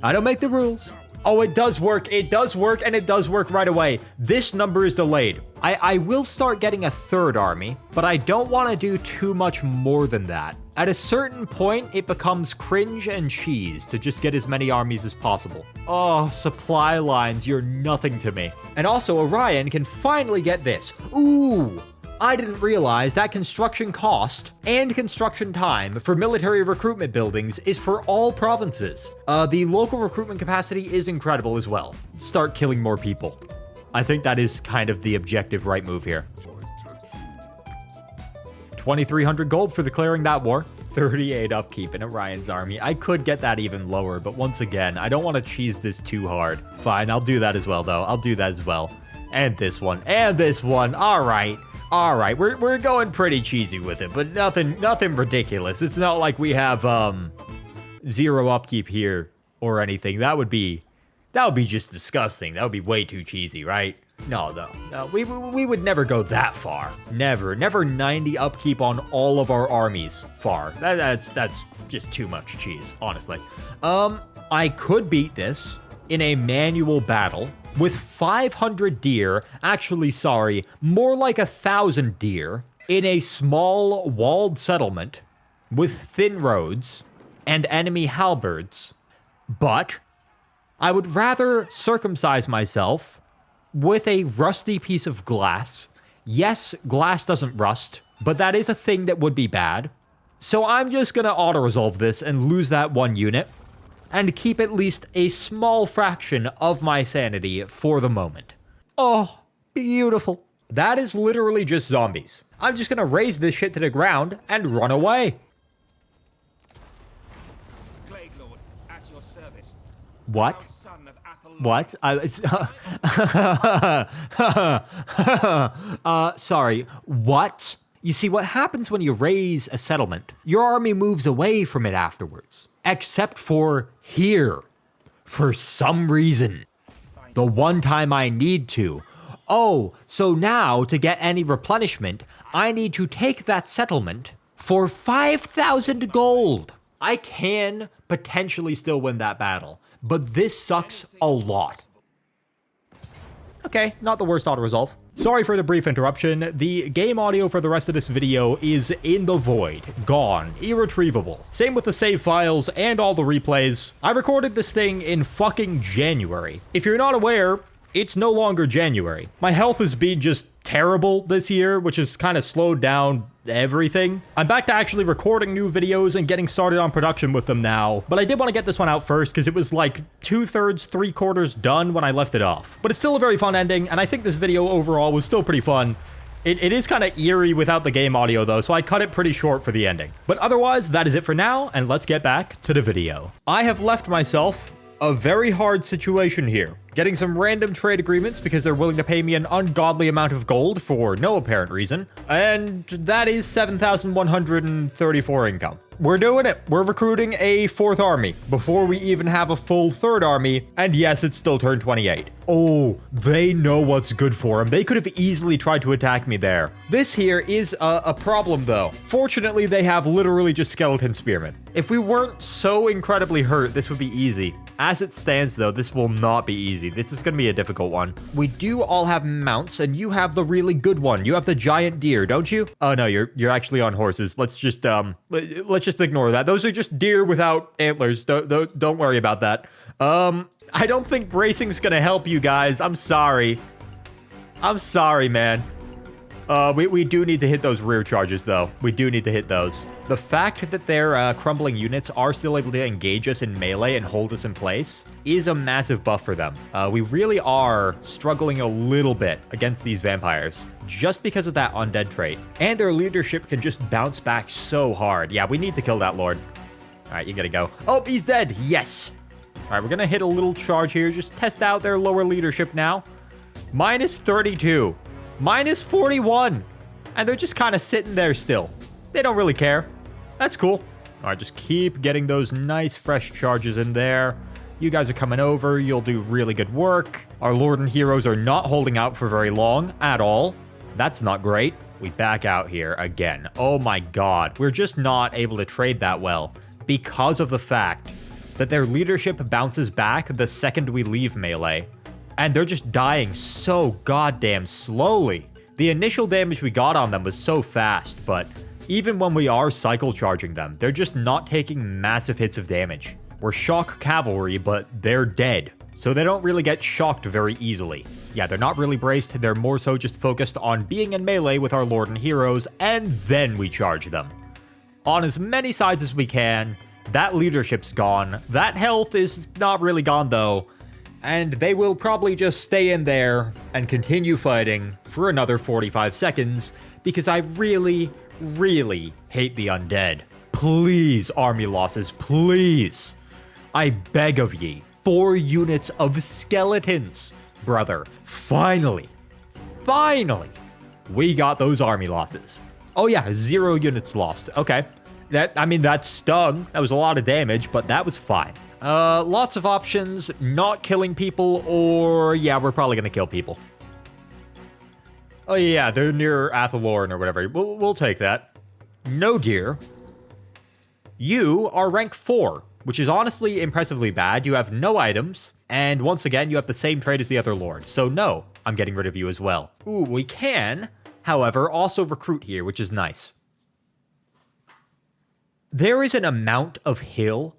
I don't make the rules. Oh, it does work, and it does work right away. This number is delayed. I will start getting a third army, but I don't want to do too much more than that. At a certain point, it becomes cringe and cheese to just get as many armies as possible. Oh, supply lines, you're nothing to me. And also, Orion can finally get this. Ooh! I didn't realize that construction cost and construction time for military recruitment buildings is for all provinces. The local recruitment capacity is incredible as well. Start killing more people. I think that is kind of the objective right move here. 2,300 gold for declaring that war. 38 upkeep in Orion's army. I could get that even lower, but once again, I don't want to cheese this too hard. Fine, I'll do that as well, though. I'll do that as well. And this one. And this one. All right. All right, we're going pretty cheesy with it, but nothing ridiculous. It's not like we have 0 upkeep here or anything. That would be just disgusting. That would be way too cheesy, right? No, we would never go that far. Never 90 upkeep on all of our armies far. That's just too much cheese, honestly. I could beat this in a manual battle with 500 deer, actually sorry, more like 1,000 deer, in a small walled settlement with thin roads and enemy halberds. But I would rather circumcise myself with a rusty piece of glass. Yes, glass doesn't rust, but that is a thing that would be bad. So I'm just gonna auto-resolve this and lose that 1 unit, and keep at least a small fraction of my sanity for the moment. Oh, beautiful. That is literally just zombies. I'm just gonna raise this shit to the ground and run away. Lord, at your service. What? What? Sorry, what? You see, what happens when you raise a settlement, your army moves away from it afterwards. Except for here. For some reason. The one time I need to. Oh, so now to get any replenishment, I need to take that settlement for 5,000 gold. I can potentially still win that battle, but this sucks a lot. Okay, not the worst auto-resolve. Sorry for the brief interruption. The game audio for the rest of this video is in the void, gone, irretrievable. Same with the save files and all the replays. I recorded this thing in fucking January. If you're not aware, it's no longer January. My health has been just terrible this year, which has kind of slowed down everything. I'm back to actually recording new videos and getting started on production with them now, but I did want to get this one out first because it was like 2/3, 3/4 done when I left it off. But it's still a very fun ending, and I think this video overall was still pretty fun. It is kind of eerie without the game audio though, so I cut it pretty short for the ending. But otherwise, that is it for now, and let's get back to the video. I have left myself a very hard situation here. Getting some random trade agreements because they're willing to pay me an ungodly amount of gold for no apparent reason. And that is 7,134 income. We're doing it. We're recruiting a 4th army before we even have a full 3rd army. And yes, it's still turn 28. Oh, they know what's good for them. They could have easily tried to attack me there. This here is a problem though. Fortunately, they have literally just skeleton spearmen. If we weren't so incredibly hurt, this would be easy. As it stands though, this will not be easy. This is going to be a difficult one. We do all have mounts, and you have the really good one. You have the giant deer, don't you? Oh no, you're actually on horses. Let's just ignore that. Those are just deer without antlers. Don't worry about that. I don't think bracing's gonna help you guys. I'm sorry. I'm sorry, man. We do need to hit those rear charges, though. We do need to hit those. The fact that their crumbling units are still able to engage us in melee and hold us in place is a massive buff for them. We really are struggling a little bit against these vampires just because of that undead trait. And their leadership can just bounce back so hard. Yeah, we need to kill that lord. All right, you gotta go. Oh, he's dead. Yes. All right, we're gonna hit a little charge here. Just test out their lower leadership now. Minus 32. Minus 41. And they're just kind of sitting there still. They don't really care. That's cool. All right, just keep getting those nice fresh charges in there. You guys are coming over. You'll do really good work. Our lord and heroes are not holding out for very long at all. That's not great. We back out here again. Oh my god. We're just not able to trade that well because of the fact that their leadership bounces back the second we leave melee. And they're just dying so goddamn slowly. The initial damage we got on them was so fast, but even when we are cycle charging them, they're just not taking massive hits of damage. We're shock cavalry, but they're dead, so they don't really get shocked very easily. Yeah, they're not really braced, they're more so just focused on being in melee with our lord and heroes, and then we charge them. On as many sides as we can. That leadership's gone. That health is not really gone though. And they will probably just stay in there and continue fighting for another 45 seconds because I really, really hate the undead. Please, army losses, please. I beg of ye. 4 units of skeletons, brother. Finally, we got those army losses. Oh yeah, 0 units lost. Okay. That stung. That was a lot of damage, but that was fine. Lots of options, not killing people, or yeah, we're probably gonna kill people. Oh yeah, they're near Athelorn or whatever. We'll take that. No, dear. You are rank 4, which is honestly impressively bad. You have no items, and once again, you have the same trait as the other lord. So no, I'm getting rid of you as well. Ooh, we can, however, also recruit here, which is nice. There is an amount of hill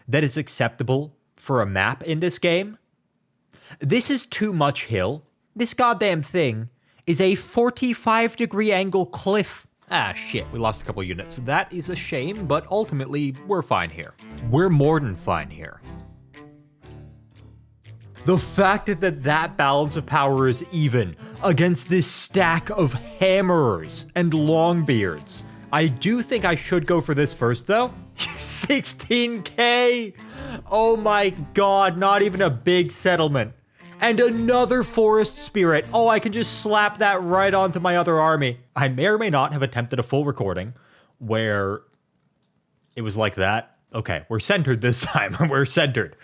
that is acceptable for a map in this game. This is too much hill. This goddamn thing is a 45-degree angle cliff. Ah, shit, we lost a couple units. That is a shame, but ultimately, we're fine here. We're more than fine here. The fact that that balance of power is even against this stack of hammerers and longbeards. I do think I should go for this first, though. 16k! Oh my god, not even a big settlement. And another forest spirit. Oh, I can just slap that right onto my other army. I may or may not have attempted a full recording where it was like that. Okay, we're centered this time. We're centered.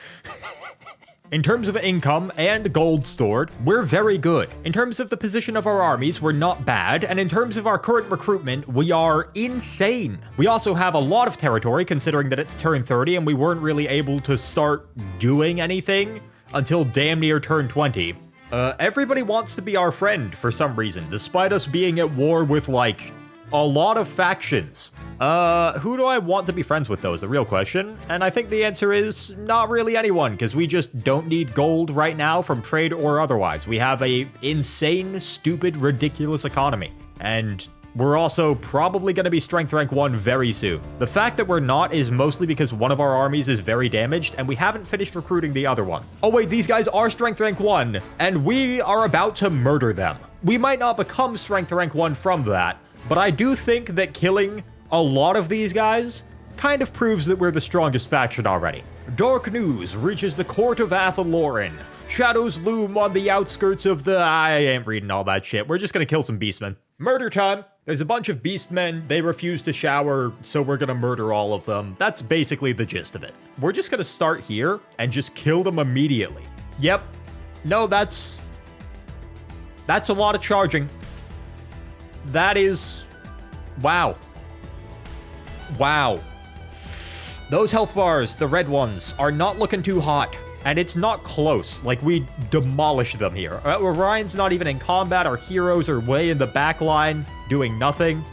In terms of income and gold stored, we're very good. In terms of the position of our armies, we're not bad. And in terms of our current recruitment, we are insane. We also have a lot of territory, considering that it's turn 30 and we weren't really able to start doing anything until damn near turn 20. Everybody wants to be our friend for some reason, despite us being at war with, like, a lot of factions. Who do I want to be friends with, though, is the real question. And I think the answer is not really anyone, because we just don't need gold right now from trade or otherwise. We have a insane, stupid, ridiculous economy. And we're also probably going to be strength rank 1 very soon. The fact that we're not is mostly because one of our armies is very damaged, and we haven't finished recruiting the other one. Oh wait, these guys are strength rank 1, and we are about to murder them. We might not become strength rank 1 from that, but I do think that killing a lot of these guys kind of proves that we're the strongest faction already. Dark news reaches the court of Athaloran. Shadows loom on the outskirts of the... I ain't reading all that shit. We're just gonna kill some beastmen. Murder time. There's a bunch of beastmen. They refuse to shower, so we're gonna murder all of them. That's basically the gist of it. We're just gonna start here and just kill them immediately. Yep. No, that's a lot of charging. That is... Wow. Wow. Those health bars, the red ones, are not looking too hot. And it's not close. Like, we demolish them here. Orion's not even in combat. Our heroes are way in the back line, doing nothing.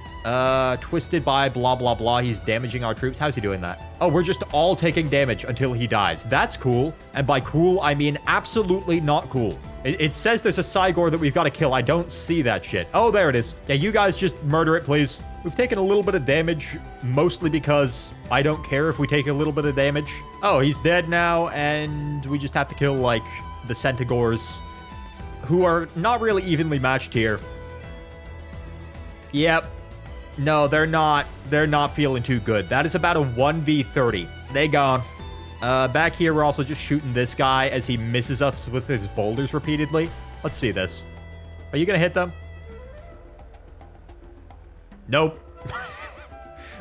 Twisted by blah, blah, blah. He's damaging our troops. How's he doing that? Oh, we're just all taking damage until he dies. That's cool. And by cool, I mean absolutely not cool. It says there's a Cygor that we've got to kill. I don't see that shit. Oh, there it is. Yeah, you guys just murder it, please. We've taken a little bit of damage, mostly because I don't care if we take a little bit of damage. Oh, he's dead now, and we just have to kill, like, the Centaurs, who are not really evenly matched here. Yep. No, they're not. They're not feeling too good. That is about a 1v30. They gone. Back here, we're also just shooting this guy as he misses us with his boulders repeatedly. Let's see this. Are you gonna hit them? Nope.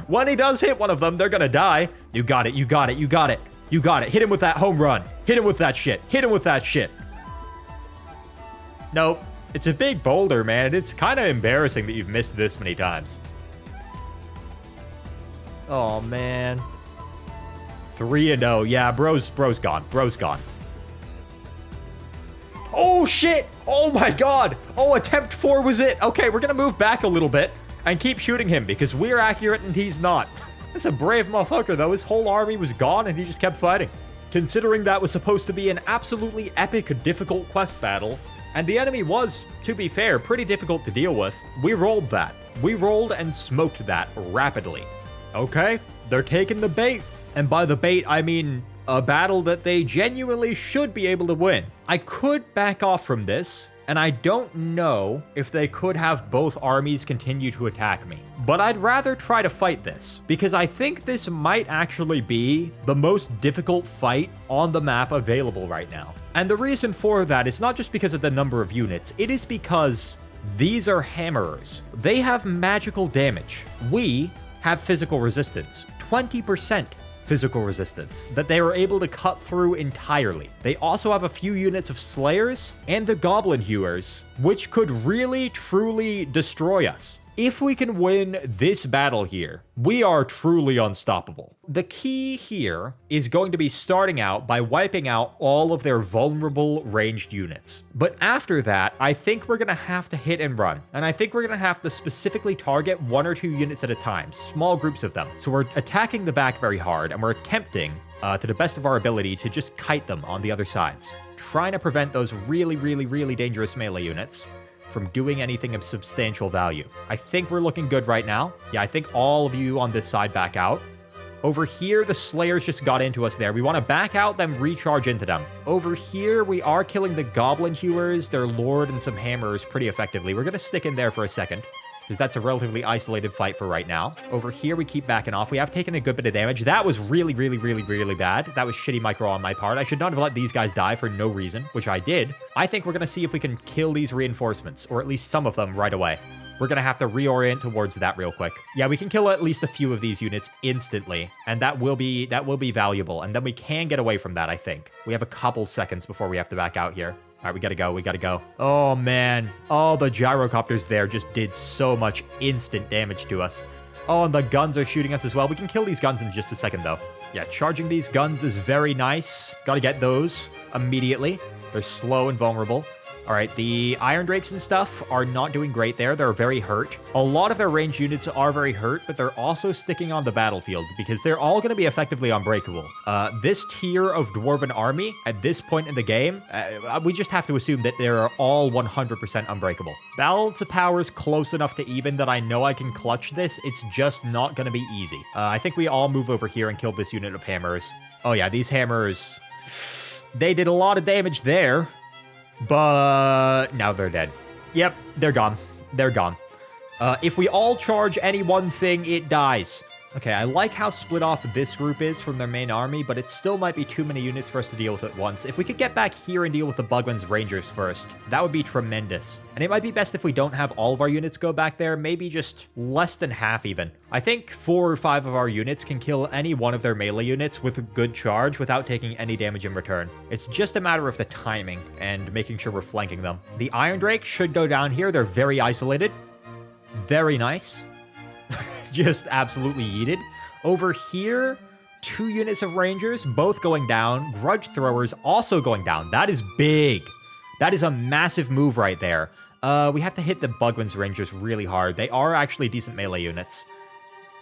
When he does hit one of them, they're gonna die. You got it, you got it, you got it. You got it. Hit him with that home run. Hit him with that shit. Hit him with that shit. Nope. It's a big boulder, man. It's kind of embarrassing that you've missed this many times. Oh, man. 3-0. Yeah, bro's gone. Bro's gone. Oh, shit. Oh, my God. Oh, attempt 4 was it. Okay, we're going to move back a little bit and keep shooting him because we're accurate and he's not. That's a brave motherfucker, though. His whole army was gone and he just kept fighting. Considering that was supposed to be an absolutely epic, difficult quest battle, and the enemy was, to be fair, pretty difficult to deal with, we rolled that. We rolled and smoked that rapidly. Okay, they're taking the bait. And by the bait, I mean a battle that they genuinely should be able to win. I could back off from this, and I don't know if they could have both armies continue to attack me. But I'd rather try to fight this, because I think this might actually be the most difficult fight on the map available right now. And the reason for that is not just because of the number of units, it is because these are hammerers. They have magical damage. We have physical resistance, 20%. Physical resistance that they were able to cut through entirely. They also have a few units of Slayers and the Goblin Hewers, which could really, truly destroy us. If we can win this battle here, we are truly unstoppable. The key here is going to be starting out by wiping out all of their vulnerable ranged units. But after that, I think we're going to have to hit and run. And I think we're going to have to specifically target 1 or 2 units at a time, small groups of them. So we're attacking the back very hard, and we're attempting to the best of our ability to just kite them on the other sides, trying to prevent those really, really, really dangerous melee units from doing anything of substantial value. I think we're looking good right now. Yeah, I think all of you on this side back out. Over here, the Slayers just got into us there. We want to back out, then recharge into them. Over here, we are killing the Goblin Hewers, their Lord, and some Hammers pretty effectively. We're going to stick in there for a second, because that's a relatively isolated fight for right now. Over here, we keep backing off. We have taken a good bit of damage. That was really, really, really, really bad. That was shitty micro on my part. I should not have let these guys die for no reason, which I did. I think we're going to see if we can kill these reinforcements, or at least some of them right away. We're going to have to reorient towards that real quick. Yeah, we can kill at least a few of these units instantly, and that will be valuable. And then we can get away from that, I think. We have a couple seconds before we have to back out here. All right, we gotta go. We gotta go. Oh, man. Oh, the gyrocopters there just did so much instant damage to us. Oh, and the guns are shooting us as well. We can kill these guns in just a second, though. Yeah, charging these guns is very nice. Gotta get those immediately. They're slow and vulnerable. All right, the Iron Drakes and stuff are not doing great there. They're very hurt. A lot of their ranged units are very hurt, but they're also sticking on the battlefield because they're all going to be effectively unbreakable. This tier of Dwarven army at this point in the game, we just have to assume that they're all 100% unbreakable. Balance of power is close enough to even that I know I can clutch this. It's just not going to be easy. I think we all move over here and kill this unit of hammers. Oh yeah, these hammers, they did a lot of damage there. But now they're dead. Yep, they're gone. They're gone. If we all charge any one thing, it dies. Okay, I like how split off this group is from their main army, but it still might be too many units for us to deal with at once. If we could get back here and deal with the Bugman's Rangers first, that would be tremendous. And it might be best if we don't have all of our units go back there, maybe just less than half even. I think 4 or 5 of our units can kill any one of their melee units with a good charge without taking any damage in return. It's just a matter of the timing and making sure we're flanking them. The Iron Drake should go down here. They're very isolated. Very nice. Just absolutely yeeted. Over here, 2 units of Rangers, both going down. Grudge Throwers also going down. That is big. That is a massive move right there. We have to hit the Bugman's Rangers really hard. They are actually decent melee units.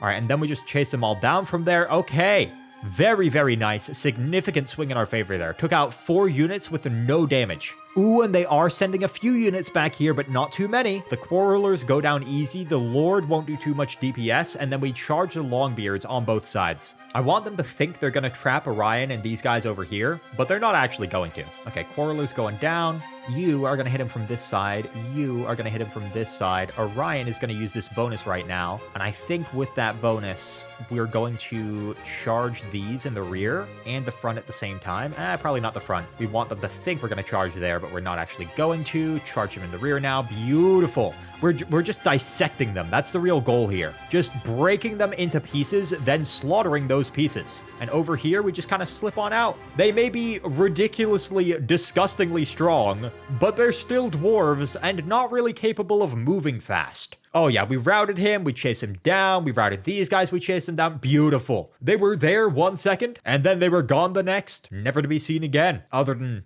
All right, and then we just chase them all down from there. Okay. Very, very nice. Significant swing in our favor there. Took out 4 units with no damage. Ooh, and they are sending a few units back here, but not too many. The Quarrelers go down easy. The Lord won't do too much DPS, and then we charge the Longbeards on both sides. I want them to think they're going to trap Orion and these guys over here, but they're not actually going to. Okay, Quarrelers going down. You are going to hit him from this side. You are going to hit him from this side. Orion is going to use this bonus right now. And I think with that bonus, we're going to charge these in the rear and the front at the same time. Probably not the front. We want them to think we're going to charge there, but we're not actually going to. Charge them in the rear now. Beautiful. We're just dissecting them. That's the real goal here. Just breaking them into pieces, then slaughtering those pieces. And over here, we just kind of slip on out. They may be ridiculously, disgustingly strong, but they're still dwarves and not really capable of moving fast. Oh yeah, we routed him, we chased him down, we routed these guys, we chased them down. Beautiful. They were there 1 second, and then they were gone the next, never to be seen again, other than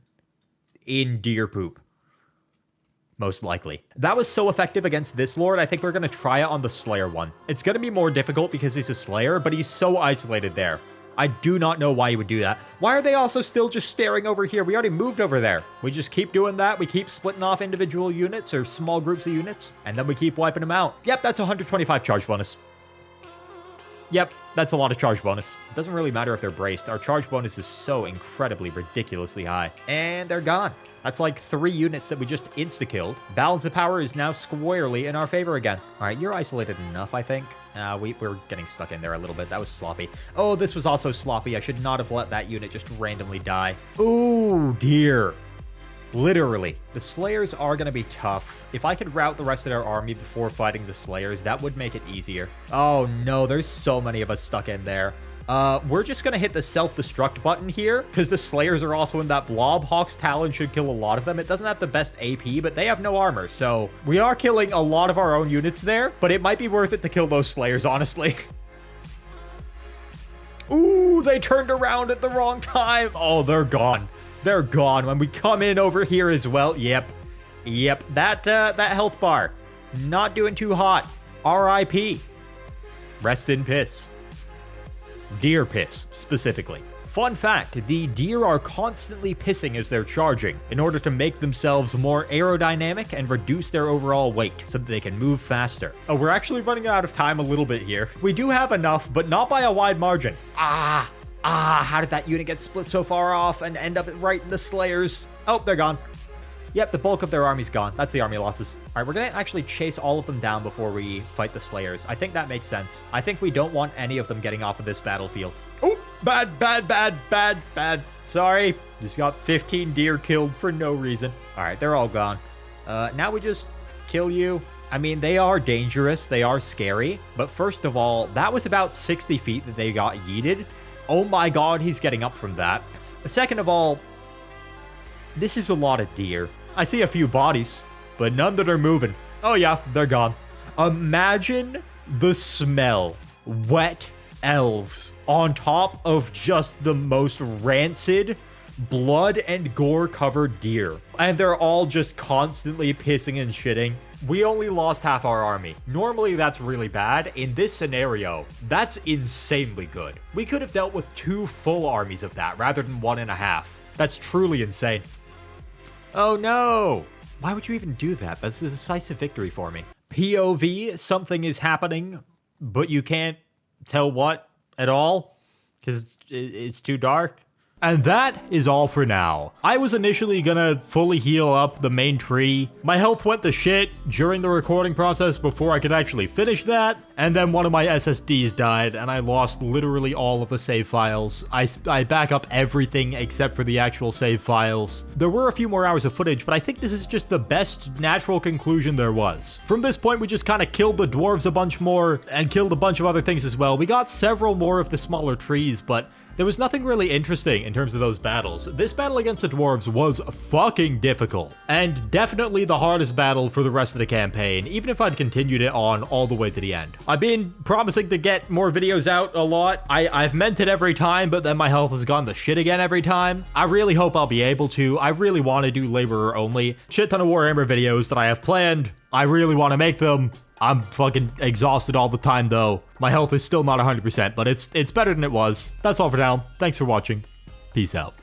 in deer poop. Most likely. That was so effective against this Lord, I think we're going to try it on the Slayer one. It's going to be more difficult because he's a Slayer, but he's so isolated there. I do not know why he would do that. Why are they also still just staring over here? We already moved over there. We just keep doing that. We keep splitting off individual units or small groups of units, and then we keep wiping them out. Yep, that's 125 charge bonus. Yep, that's a lot of charge bonus. It doesn't really matter if they're braced. Our charge bonus is so incredibly, ridiculously high. And they're gone. That's like 3 units that we just insta-killed. Balance of power is now squarely in our favor again. All right, you're isolated enough, I think. We're getting stuck in there a little bit. That was sloppy. Oh, this was also sloppy. I should not have let that unit just randomly die. Ooh, dear. Literally. The Slayers are going to be tough. If I could rout the rest of their army before fighting the Slayers, that would make it easier. Oh, no. There's so many of us stuck in there. We're just going to hit the self-destruct button here because the Slayers are also in that blob. Hawk's Talon should kill a lot of them. It doesn't have the best AP, but they have no armor. So we are killing a lot of our own units there, but it might be worth it to kill those Slayers, honestly. Ooh, they turned around at the wrong time. Oh, they're gone. They're gone. When we come in over here as well. Yep. That health bar, not doing too hot. RIP. Rest in piss. Deer piss, specifically. Fun fact, the deer are constantly pissing as they're charging in order to make themselves more aerodynamic and reduce their overall weight so that they can move faster. Oh, we're actually running out of time a little bit here. We do have enough, but not by a wide margin. How did that unit get split so far off and end up right in the Slayers? Oh, they're gone. Yep, the bulk of their army's gone. That's the army losses. All right, we're going to actually chase all of them down before we fight the Slayers. I think that makes sense. I think we don't want any of them getting off of this battlefield. Oh, bad. Sorry. Just got 15 deer killed for no reason. All right, they're all gone. Now we just kill you. I mean, they are dangerous. They are scary. But first of all, that was about 60 feet that they got yeeted. Oh my god, he's getting up from that. Second of all, this is a lot of deer. I see a few bodies, but none that are moving. Oh yeah, they're gone. Imagine the smell. Wet elves on top of just the most rancid, blood and gore covered deer. And they're all just constantly pissing and shitting. We only lost half our army. Normally that's really bad. In this scenario, that's insanely good. We could have dealt with 2 full armies of that rather than 1.5. That's truly insane. Oh no! Why would you even do that? That's a decisive victory for me. POV, something is happening, but you can't tell what at all because it's too dark. And that is all for now. I was initially gonna fully heal up the main tree. My health went to shit during the recording process before I could actually finish that. And then one of my SSDs died and I lost literally all of the save files. I back up everything except for the actual save files. There were a few more hours of footage, but I think this is just the best natural conclusion there was. From this point, we just kind of killed the dwarves a bunch more and killed a bunch of other things as well. We got several more of the smaller trees, but there was nothing really interesting in terms of those battles. This battle against the dwarves was fucking difficult, and definitely the hardest battle for the rest of the campaign, even if I'd continued it on all the way to the end. I've been promising to get more videos out a lot. I've meant it every time, but then my health has gone to shit again every time. I really hope I'll be able to. I really want to do laborer only. Shit ton of Warhammer videos that I have planned. I really want to make them. I'm fucking exhausted all the time though. My health is still not 100%, but it's better than it was. That's all for now. Thanks for watching. Peace out.